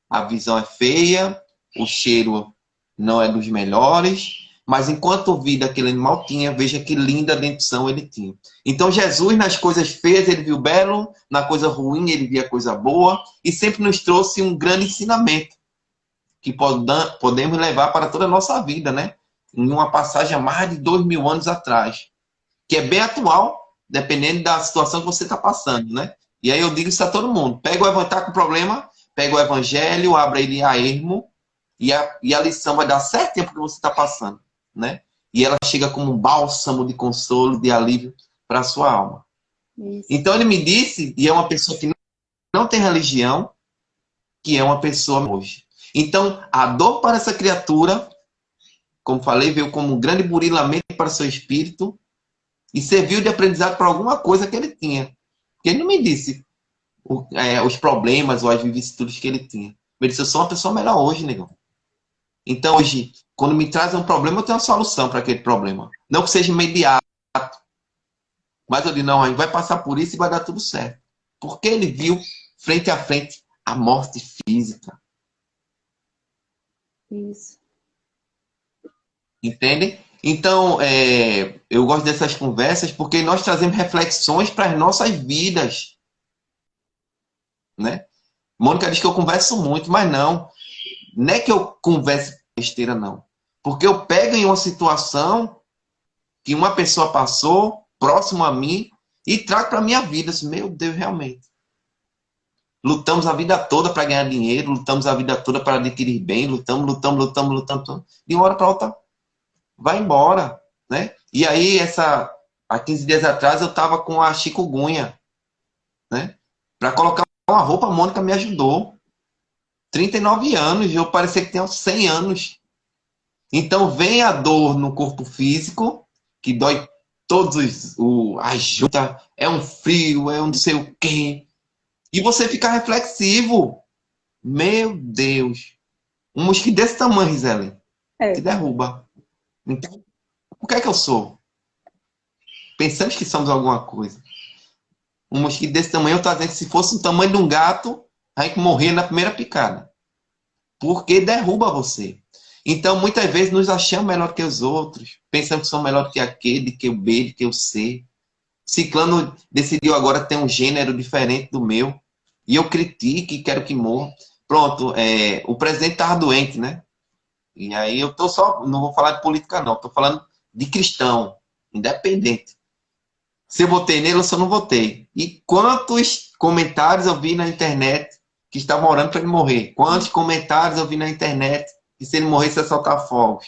a visão é feia, o cheiro não é dos melhores, Mas enquanto vida aquele animal tinha, veja que linda dentição ele tinha. Então Jesus, nas coisas feias, ele viu belo, na coisa ruim, ele via coisa boa, e sempre nos trouxe um grande ensinamento, que podemos levar para toda a nossa vida, né? Em uma passagem há mais de 2000 anos atrás, que é bem atual, dependendo da situação que você está passando, né? E aí eu digo isso a todo mundo. Pega o evangelho, tá com problema, pega o evangelho, abra ele a ermo, e a lição vai dar certo para o que você está passando, né? E ela chega como um bálsamo de consolo, de alívio para a sua alma. Isso. Então ele me disse, e é uma pessoa que não tem religião, que é uma pessoa hoje. Então, a dor para essa criatura, como falei, veio como um grande burilamento para seu espírito e serviu de aprendizado para alguma coisa que ele tinha. Porque ele não me disse os problemas ou as vicissitudes que ele tinha. Ele disse, eu sou uma pessoa melhor hoje, negão. Então, hoje, quando me traz um problema, eu tenho uma solução para aquele problema. Não que seja imediato. Mas eu digo, não, a gente vai passar por isso e vai dar tudo certo. Porque ele viu, frente a frente, a morte física. Isso. Entende? Então, eu gosto dessas conversas porque nós trazemos reflexões para as nossas vidas. Né? Mônica diz que eu converso muito, mas não é que eu converse besteira, não. Porque eu pego em uma situação que uma pessoa passou, próximo a mim, e trago para a minha vida. Assim, meu Deus, realmente. Lutamos a vida toda para ganhar dinheiro, lutamos a vida toda para adquirir bem, lutamos. De uma hora para outra, vai embora. Né? E aí, há 15 dias atrás, eu estava com a chikungunya. Né? Para colocar uma roupa, a Mônica me ajudou. 39 anos, eu parecia que tenho 100 anos. Então vem a dor no corpo físico, que dói todos a junta, é um frio, é um não sei o quê. E você fica reflexivo. Meu Deus. Um mosquito desse tamanho, Gisele, te derruba. Então, o que é que eu sou? Pensamos que somos alguma coisa. Um mosquito desse tamanho, eu estou dizendo que se fosse o tamanho de um gato, a gente morrer na primeira picada. Porque derruba você. Então, muitas vezes, nos achamos melhor que os outros. Pensamos que somos melhor que aquele, que o B, que o C. Ciclano decidiu agora ter um gênero diferente do meu. E eu critico e quero que morra. Pronto, o presidente estava doente, né? E aí eu tô não vou falar de política, não. Estou falando de cristão, independente. Se eu votei nele ou se eu não votei. E quantos comentários eu vi na internet que estavam orando para ele morrer? Quantos comentários eu vi na internet que se ele morresse ia soltar fogos?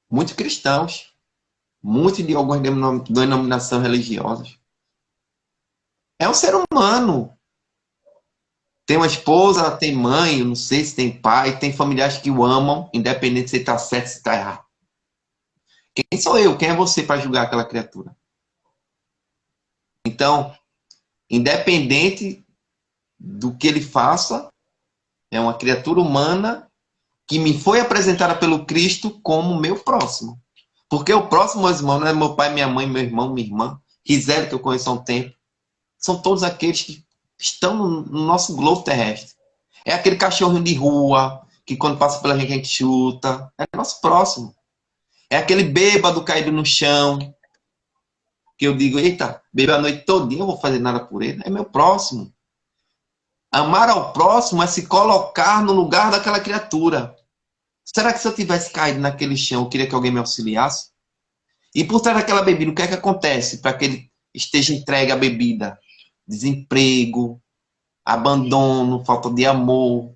Muitos cristãos. Muitos de algumas denominações religiosas. É um ser humano. Tem uma esposa, tem mãe, eu não sei se tem pai, tem familiares que o amam, independente se está certo ou se está errado. Quem sou eu? Quem é você para julgar aquela criatura? Então, independente do que ele faça, é uma criatura humana que me foi apresentada pelo Cristo como meu próximo. Porque o próximo, meus irmãos, não é meu pai, minha mãe, meu irmão, minha irmã, Gisele, que eu conheço há um tempo. São todos aqueles que estão no nosso globo terrestre. É aquele cachorrinho de rua, que quando passa pela gente a gente chuta. É nosso próximo. É aquele bêbado caído no chão, que eu digo, eita, bebeu a noite todinha, eu não vou fazer nada por ele. É meu próximo. Amar ao próximo é se colocar no lugar daquela criatura. Será que se eu tivesse caído naquele chão, eu queria que alguém me auxiliasse? E por trás daquela bebida, o que é que acontece para que ele esteja entregue à bebida? Desemprego, abandono, falta de amor.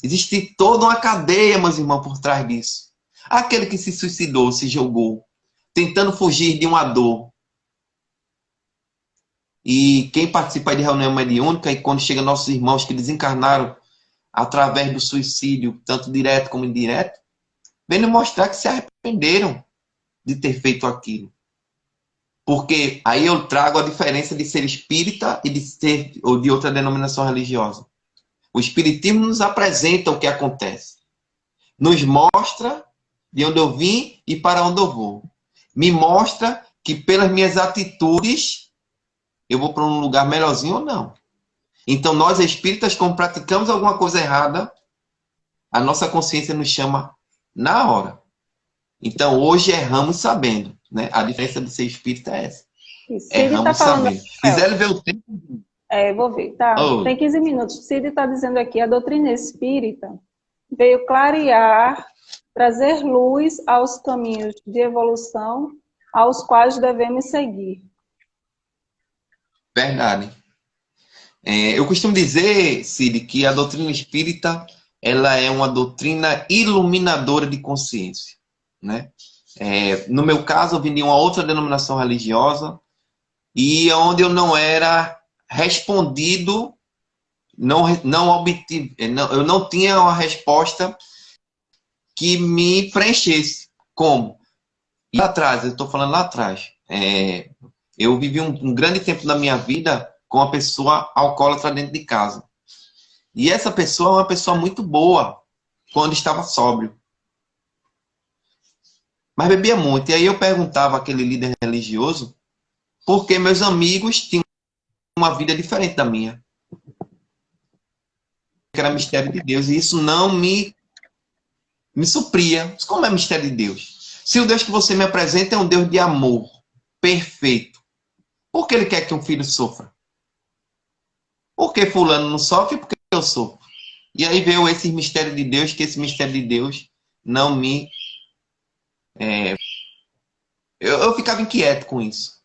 Existe toda uma cadeia, meus irmãos, por trás disso. Aquele que se suicidou, se jogou, tentando fugir de uma dor. E quem participa de reunião mediúnica, e quando chega nossos irmãos que desencarnaram através do suicídio, tanto direto como indireto, vem nos mostrar que se arrependeram de ter feito aquilo. Porque aí eu trago a diferença de ser espírita e de ser ou de outra denominação religiosa. O espiritismo nos apresenta o que acontece. Nos mostra de onde eu vim e para onde eu vou. Me mostra que pelas minhas atitudes eu vou para um lugar melhorzinho ou não. Então nós espíritas, quando praticamos alguma coisa errada, a nossa consciência nos chama na hora. Então, hoje erramos sabendo, né? A diferença do ser espírita é essa. Cid tá falando... sabendo. Gisele vê o tempo. Vou ver, tá? Oh. Tem 15 minutos. Cid está dizendo aqui, a doutrina espírita veio clarear, trazer luz aos caminhos de evolução aos quais devemos seguir. Verdade. Eu costumo dizer, Cid, que a doutrina espírita ela é uma doutrina iluminadora de consciência, né? No meu caso, eu vim de uma outra denominação religiosa e onde eu não era respondido, eu não tinha uma resposta que me preenchesse. Como? E lá atrás, eu estou falando lá atrás, eu vivi um grande tempo da minha vida com uma pessoa alcoólatra dentro de casa. E essa pessoa é uma pessoa muito boa quando estava sóbrio. Mas bebia muito. E aí eu perguntava àquele líder religioso por que meus amigos tinham uma vida diferente da minha. Que era mistério de Deus. E isso não me supria. Como é mistério de Deus? Se o Deus que você me apresenta é um Deus de amor perfeito, por que ele quer que um filho sofra? Por que fulano não sofre? Porque eu sofro. E aí veio esse mistério de Deus, que esse mistério de Deus não me... Eu ficava inquieto com isso.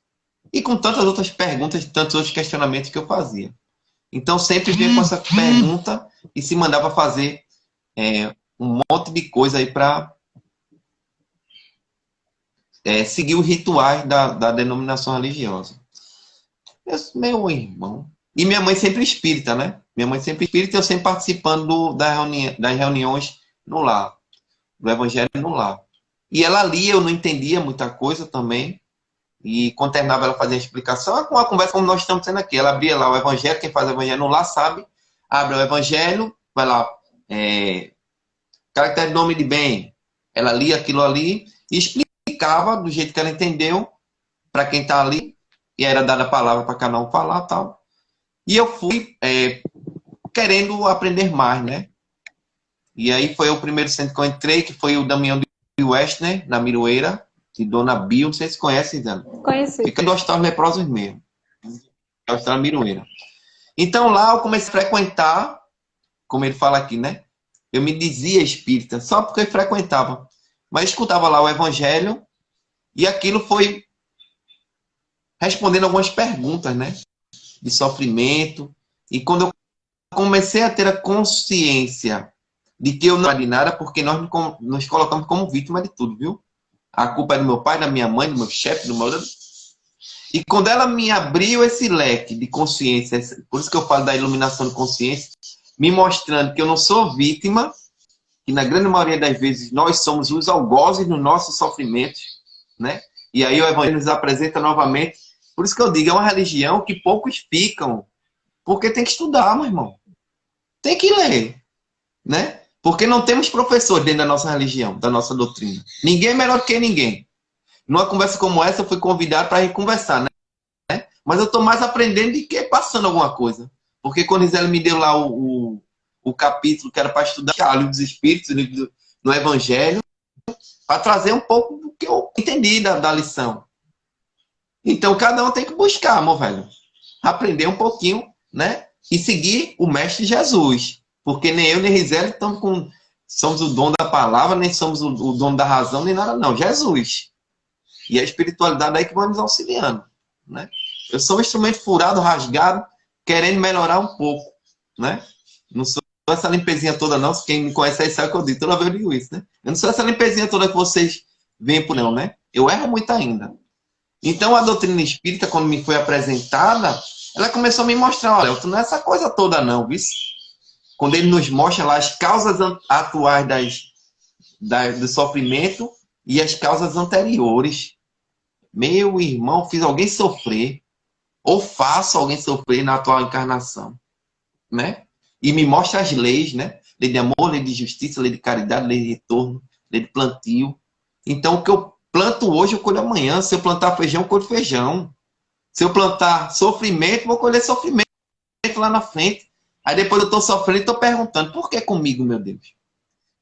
E com tantas outras perguntas, tantos outros questionamentos que eu fazia. Então sempre vinha com essa pergunta e se mandava fazer um monte de coisa aí para seguir os rituais da denominação religiosa. Meu irmão... E minha mãe sempre espírita, né? Minha mãe sempre espírita e eu sempre participando das reuniões no lar, do evangelho no lar. E ela lia, eu não entendia muita coisa também. E quando terminava ela fazia a explicação, é uma conversa como nós estamos tendo aqui. Ela abria lá o evangelho, quem faz o evangelho no lar sabe, abre o evangelho, vai lá, caractere de nome de bem. Ela lia aquilo ali e explicava do jeito que ela entendeu para quem está ali. E era dada a palavra para cada um falar e tal. E eu fui querendo aprender mais, né? E aí foi o primeiro centro que eu entrei, que foi o Damião de Westner, na Miroeira, de Dona Bio, não sei se conhece, Zana. Conheci. Fica do Hospital Leprosos mesmo. Hospital Miroeira. Então lá eu comecei a frequentar, como ele fala aqui, né? Eu me dizia espírita, só porque eu frequentava. Mas escutava lá o evangelho e aquilo foi respondendo algumas perguntas, né? De sofrimento. E quando eu comecei a ter a consciência de que eu não era de nada, porque nós nos colocamos como vítima de tudo, viu? A culpa é do meu pai, da minha mãe, do meu chefe, do meu... E quando ela me abriu esse leque de consciência, por isso que eu falo da iluminação de consciência, me mostrando que eu não sou vítima, que na grande maioria das vezes nós somos os algozes dos nossos sofrimentos, né? E aí o Evangelho nos apresenta novamente. Por isso que eu digo, é uma religião que poucos ficam, porque tem que estudar, meu irmão. Tem que ler, né? Porque não temos professor dentro da nossa religião, da nossa doutrina. Ninguém é melhor que ninguém. Numa conversa como essa, eu fui convidado para conversar, né? Mas eu estou mais aprendendo do que passando alguma coisa. Porque quando Gisele me deu lá o capítulo que era para estudar o livro dos Espíritos, o livro no Evangelho, para trazer um pouco do que eu entendi da lição. Então, cada um tem que buscar, meu velho. Aprender um pouquinho, né? E seguir o Mestre Jesus. Porque nem eu, nem Gisele somos o dono da palavra, nem somos o dono da razão, nem nada, não. Jesus. E a espiritualidade aí que vai nos auxiliando, né? Eu sou um instrumento furado, rasgado, querendo melhorar um pouco, né? Não sou essa limpezinha toda, não. Quem me conhece aí sabe que eu digo, toda vez eu digo isso, né? Eu não sou essa limpezinha toda que vocês veem por não, né? Eu erro muito ainda. Então, a doutrina espírita, quando me foi apresentada, ela começou a me mostrar, olha, tu não é essa coisa toda não, viu? Quando ele nos mostra lá as causas atuais do sofrimento e as causas anteriores. Meu irmão, fiz alguém sofrer, ou faço alguém sofrer na atual encarnação, né? E me mostra as leis, né? Lei de amor, lei de justiça, lei de caridade, lei de retorno, lei de plantio. Então, o que eu planto hoje, eu colho amanhã. Se eu plantar feijão, eu colho feijão. Se eu plantar sofrimento, vou colher sofrimento lá na frente. Aí depois eu estou sofrendo e estou perguntando, por que comigo, meu Deus?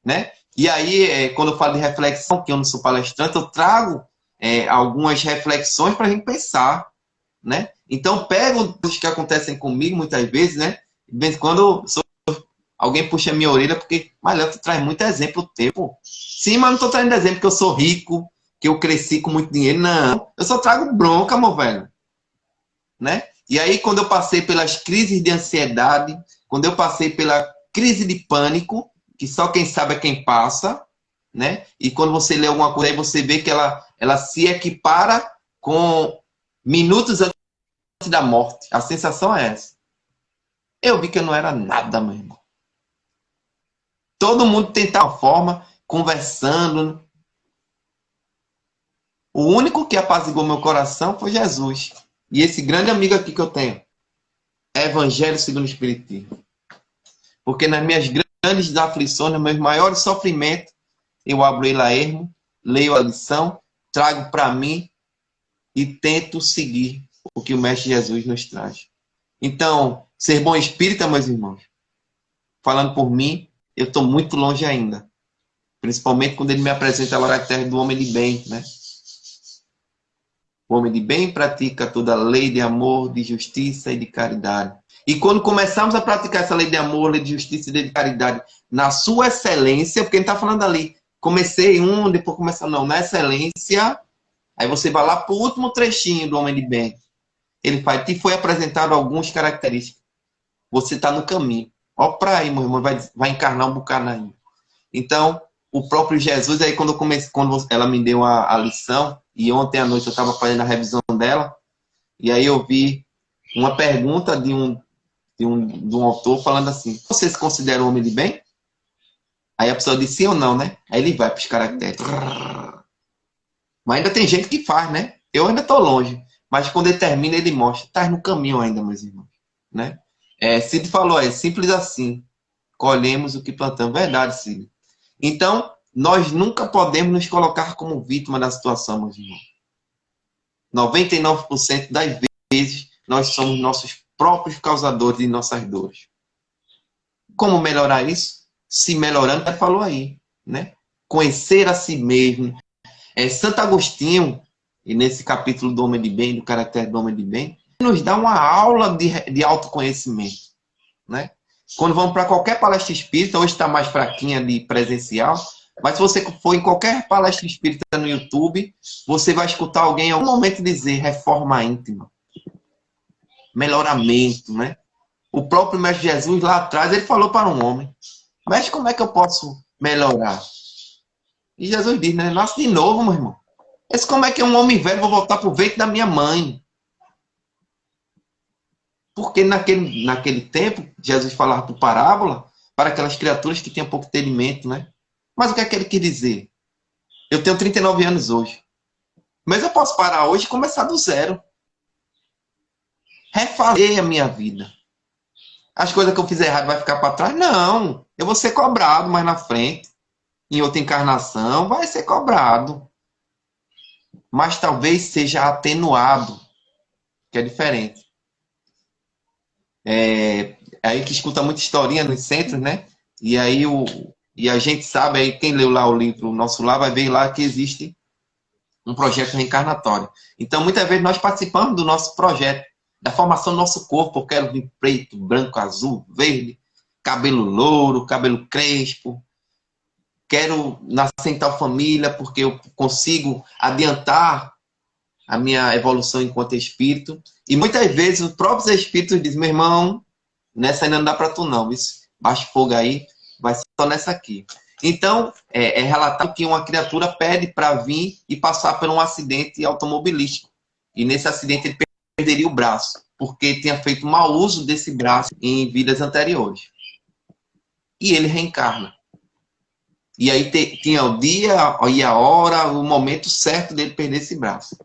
Né? E aí, quando eu falo de reflexão, que eu não sou palestrante, eu trago algumas reflexões para a gente pensar, né? Então, pego coisas que acontecem comigo muitas vezes, né? De vez em quando alguém puxa minha orelha, porque, mas Léo, tu traz muito exemplo teu, pô. Sim, mas não tô trazendo exemplo que eu sou rico, que eu cresci com muito dinheiro, não. Eu só trago bronca, meu velho, né? E aí, quando eu passei pelas crises de ansiedade, quando eu passei pela crise de pânico, que só quem sabe é quem passa, né? E quando você lê alguma coisa, aí você vê que ela se equipara com minutos antes da morte. A sensação é essa. Eu vi que eu não era nada, meu irmão. Todo mundo tentava uma forma, conversando. O único que apaziguou meu coração foi Jesus. E esse grande amigo aqui que eu tenho. É Evangelho segundo o Espiritismo. Porque nas minhas grandes aflições, nos meus maiores sofrimentos, eu abro ele a ermo, leio a lição, trago para mim e tento seguir o que o Mestre Jesus nos traz. Então, ser bom espírita, meus irmãos, falando por mim, eu estou muito longe ainda. Principalmente quando ele me apresenta a característica do homem de bem, né? O homem de bem pratica toda a lei de amor, de justiça e de caridade. E quando começamos a praticar essa lei de amor, lei de justiça e de caridade na sua excelência, porque a gente está falando ali, comecei depois começou, não, na excelência, aí você vai lá para o último trechinho do homem de bem. Ele faz, te foi apresentado algumas características. Você está no caminho. Ó para aí, meu irmão, vai encarnar um bocado aí. Então, o próprio Jesus, aí quando ela me deu a lição, e ontem à noite eu estava fazendo a revisão dela, e aí eu vi uma pergunta de um autor falando assim, você se considera um homem de bem? Aí a pessoa disse sim ou não, né? Aí ele vai para os caracteres. Mas ainda tem gente que faz, né? Eu ainda estou longe. Mas quando ele termina, ele mostra. Está no caminho ainda, meus irmãos. Né? Cid falou, é simples assim. Colhemos o que plantamos. Verdade, Cid. Então, nós nunca podemos nos colocar como vítima da situação, meus irmãos. 99% das vezes, nós somos nossos próprios causadores de nossas dores. Como melhorar isso? Se melhorando, já falou aí, né? Conhecer a si mesmo. Santo Agostinho, e nesse capítulo do Homem de Bem, do caráter do Homem de Bem, nos dá uma aula de autoconhecimento, né? Quando vamos para qualquer palestra espírita, hoje está mais fraquinha de presencial, mas se você for em qualquer palestra espírita no YouTube, você vai escutar alguém em algum momento dizer reforma íntima, melhoramento, né? O próprio Mestre Jesus lá atrás, ele falou para um homem, mas como é que eu posso melhorar? E Jesus diz, né? Nasce de novo, meu irmão. Esse como é que um homem velho vou voltar para o ventre da minha mãe? Porque naquele tempo, Jesus falava por parábola para aquelas criaturas que tinham pouco entendimento, né? Mas o que é que ele quer dizer? Eu tenho 39 anos hoje. Mas eu posso parar hoje e começar do zero. Refazer a minha vida. As coisas que eu fiz errado vai ficar para trás? Não. Eu vou ser cobrado mais na frente. Em outra encarnação, vai ser cobrado. Mas talvez seja atenuado, que é diferente. Aí que escuta muita historinha nos centros, né? E aí a gente sabe, aí quem leu lá o livro o Nosso Lar vai ver lá que existe um projeto reencarnatório. Então, muitas vezes nós participamos do nosso projeto, da formação do nosso corpo. Eu quero vir preto, branco, azul, verde, cabelo louro, cabelo crespo. Quero nascer em tal família porque eu consigo adiantar a minha evolução enquanto espírito. E muitas vezes os próprios espíritos dizem, meu irmão, nessa ainda não dá para tu não. Baixa fogo aí, vai só nessa aqui. Então, é relatado que uma criatura pede para vir e passar por um acidente automobilístico. E nesse acidente ele perderia o braço, porque tinha feito mau uso desse braço em vidas anteriores. E ele reencarna. E aí tinha o dia e a hora, o momento certo dele perder esse braço.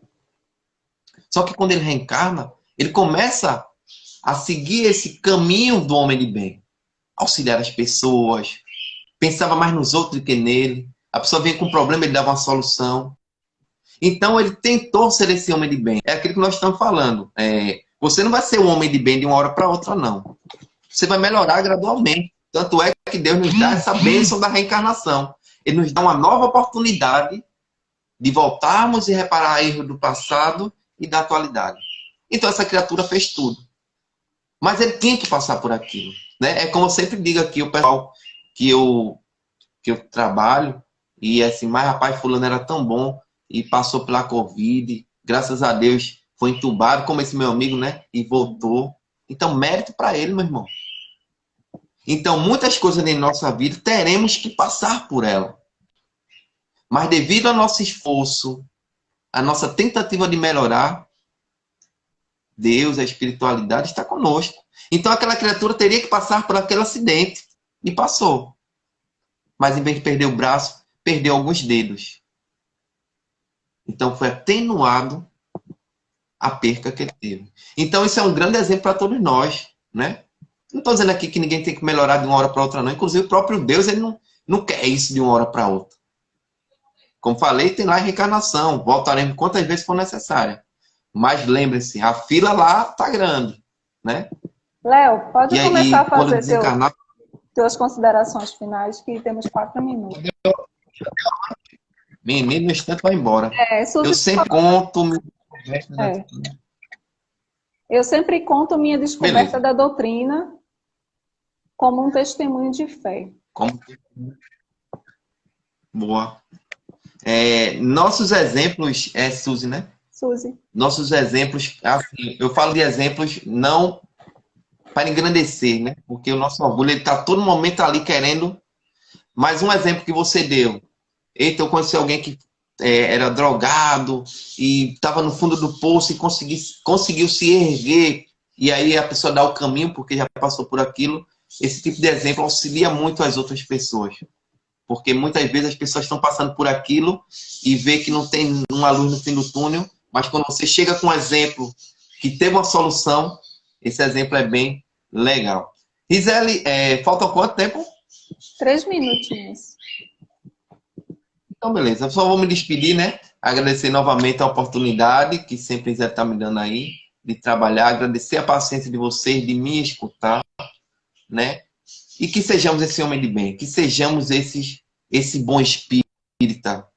Só que quando ele reencarna, ele começa a seguir esse caminho do homem de bem. Auxiliar as pessoas, pensava mais nos outros do que nele. A pessoa vinha com um problema, ele dava uma solução. Então ele tentou ser esse homem de bem. É aquilo que nós estamos falando. Você não vai ser um homem de bem de uma hora para outra, não. Você vai melhorar gradualmente. Tanto é que Deus nos dá essa bênção da reencarnação. ele nos dá uma nova oportunidade de voltarmos e reparar erros do passado e da atualidade. Então essa criatura fez tudo. Mas ele tinha que passar por aquilo, né? É como eu sempre digo aqui, o pessoal que eu trabalho, e assim, mas rapaz, fulano era tão bom e passou pela Covid, graças a Deus foi entubado, como esse meu amigo, né? E voltou. Então, mérito para ele, meu irmão. Então, muitas coisas em nossa vida teremos que passar por ela. Mas devido ao nosso esforço, a nossa tentativa de melhorar, Deus, a espiritualidade está conosco. Então, aquela criatura teria que passar por aquele acidente. E passou. Mas, em vez de perder o braço, perdeu alguns dedos. Então, foi atenuado a perca que ele teve. Então, isso é um grande exemplo para todos nós, né? Não estou dizendo aqui que ninguém tem que melhorar de uma hora para outra, não. Inclusive, o próprio Deus, ele não quer isso de uma hora para outra. Como falei, tem lá a reencarnação. Voltaremos quantas vezes for necessária. Mas lembre-se, a fila lá está grande, né? Léo, pode E começar aí, a quando fazer desencarnar... tuas considerações finais, que temos 4 minutos. Menino, no instante vai embora. Eu Suzy, sempre conto... Eu sempre conto minha descoberta Beleza. da doutrina como um testemunho de fé. Como... Boa. Nossos exemplos, Suzy, né? Suzy. Nossos exemplos, assim, eu falo de exemplos não para engrandecer, né? Porque o nosso orgulho, ele está todo momento ali querendo. Mais um exemplo que você deu. Eita, eu conheci alguém que era drogado e estava no fundo do poço e conseguiu se erguer. E aí a pessoa dá o caminho porque já passou por aquilo. Esse tipo de exemplo auxilia muito as outras pessoas. Porque muitas vezes as pessoas estão passando por aquilo e vê que não tem uma luz no fim do túnel, mas quando você chega com um exemplo que teve uma solução, esse exemplo é bem legal. Gisele, falta quanto tempo? 3 minutinhos. Então, beleza. Eu só vou me despedir, né? Agradecer novamente a oportunidade que sempre Gisele está me dando aí de trabalhar. Agradecer a paciência de vocês, de me escutar, né? E que sejamos esse homem de bem, que sejamos esse bom espírita,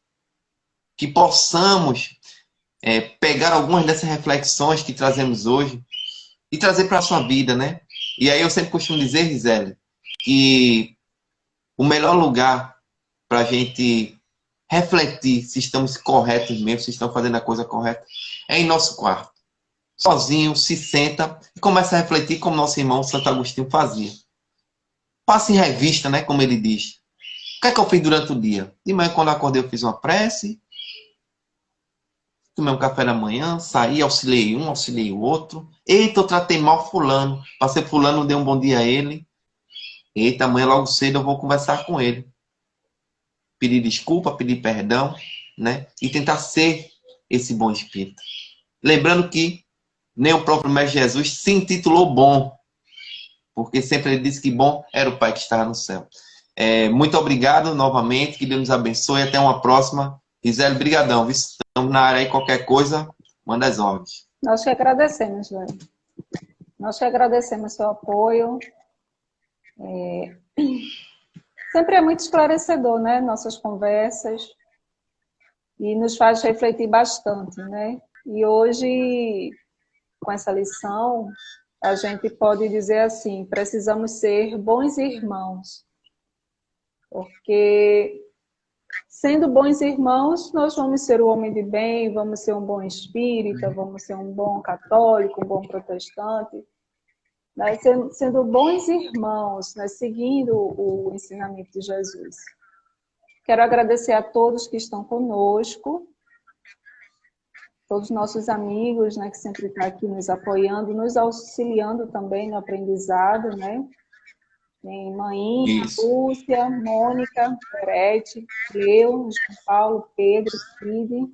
que possamos pegar algumas dessas reflexões que trazemos hoje e trazer para a sua vida, né? E aí eu sempre costumo dizer, Gisele, que o melhor lugar para a gente refletir se estamos corretos mesmo, se estamos fazendo a coisa correta, é em nosso quarto. Sozinho, se senta e começa a refletir como nosso irmão Santo Agostinho fazia. Passa em revista, né, como ele diz. O que é que eu fiz durante o dia? De manhã, quando eu acordei, eu fiz uma prece, tomei um café da manhã, saí, auxiliei um, auxiliei o outro. Eita, eu tratei mal fulano. Passei fulano, dei um bom dia a ele. Eita, amanhã logo cedo eu vou conversar com ele. Pedir desculpa, pedir perdão, né? E tentar ser esse bom espírito. Lembrando que nem o próprio Mestre Jesus se intitulou bom, porque sempre ele disse que bom era o Pai que estava no céu. Muito obrigado novamente, que Deus nos abençoe. Até uma próxima. Gisele, brigadão. Estamos na área aí, qualquer coisa, manda as ordens. Nós que agradecemos, Léo. Nós que agradecemos seu apoio. Sempre é muito esclarecedor, né? Nossas conversas. E nos faz refletir bastante, né? E hoje, com essa lição, a gente pode dizer assim, precisamos ser bons irmãos. Porque, sendo bons irmãos, nós vamos ser o homem de bem, vamos ser um bom espírita, vamos ser um bom católico, um bom protestante. Né? Sendo bons irmãos, né? Seguindo o ensinamento de Jesus. Quero agradecer a todos que estão conosco, todos os nossos amigos, né, que sempre estão aqui nos apoiando, nos auxiliando também no aprendizado, né? Tem Maninha, Lúcia, Mônica, Perete, eu, João Paulo, Pedro, Cid,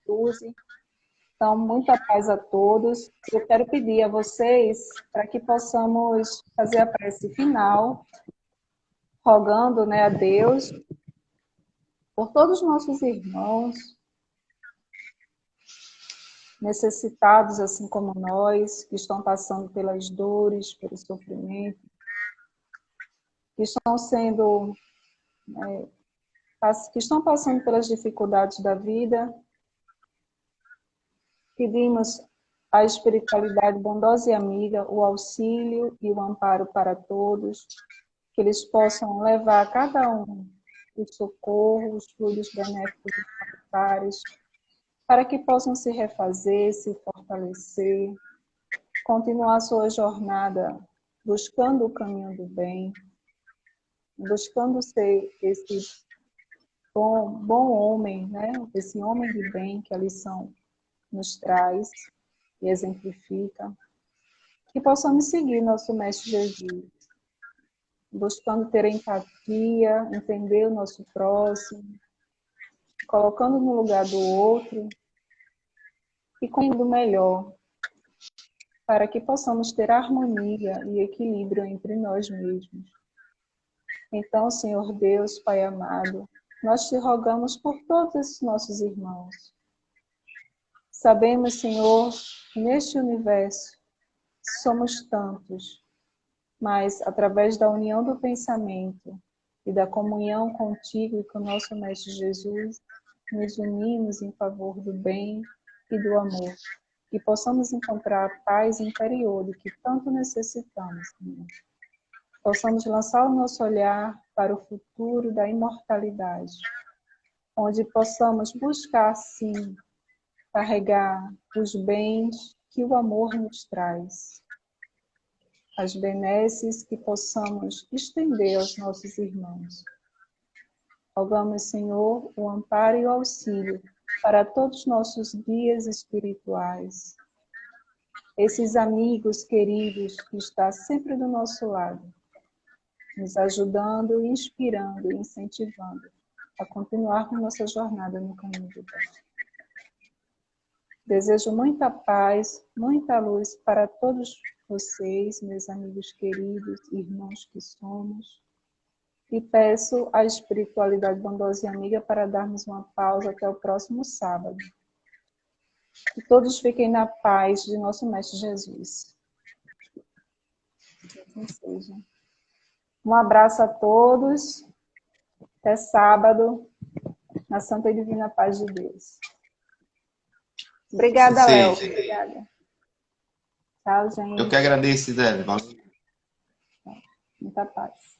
Suzy. Então, muita paz a todos. Eu quero pedir a vocês para que possamos fazer a prece final, rogando, né, a Deus por todos os nossos irmãos, necessitados, assim como nós, que estão passando pelas dores, pelo sofrimento, que estão sendo que estão passando pelas dificuldades da vida. Pedimos à espiritualidade bondosa e amiga o auxílio e o amparo para todos, que eles possam levar a cada um o socorro, os fluidos benéficos necessários, para que possam se refazer, se fortalecer, continuar sua jornada buscando o caminho do bem, buscando ser esse bom homem, né? Esse homem de bem que a lição nos traz e exemplifica. Que possamos seguir nosso Mestre Jesus, buscando ter empatia, entender o nosso próximo, colocando no lugar do outro e comendo melhor, para que possamos ter harmonia e equilíbrio entre nós mesmos. Então, Senhor Deus, Pai amado, nós te rogamos por todos esses nossos irmãos. Sabemos, Senhor, que neste universo somos tantos, mas através da união do pensamento e da comunhão contigo e com o nosso Mestre Jesus, nos unimos em favor do bem e do amor, e possamos encontrar a paz interior de que tanto necessitamos, Senhor. Possamos lançar o nosso olhar para o futuro da imortalidade, onde possamos buscar, sim, carregar os bens que o amor nos traz, as benesses que possamos estender aos nossos irmãos. Rogamos, Senhor, o amparo e o auxílio para todos os nossos guias espirituais, esses amigos queridos que estão sempre do nosso lado, nos ajudando, inspirando e incentivando a continuar com nossa jornada no caminho do bem. Desejo muita paz, muita luz para todos vocês, meus amigos queridos, irmãos que somos, e peço à espiritualidade bondosa e amiga para darmos uma pausa até o próximo sábado. Que todos fiquem na paz de nosso Mestre Jesus. Que assim seja. Um abraço a todos. Até sábado, na Santa e Divina Paz de Deus. Obrigada, Léo. Obrigada. Tchau, gente. Eu que agradeço, Zé. Muita paz.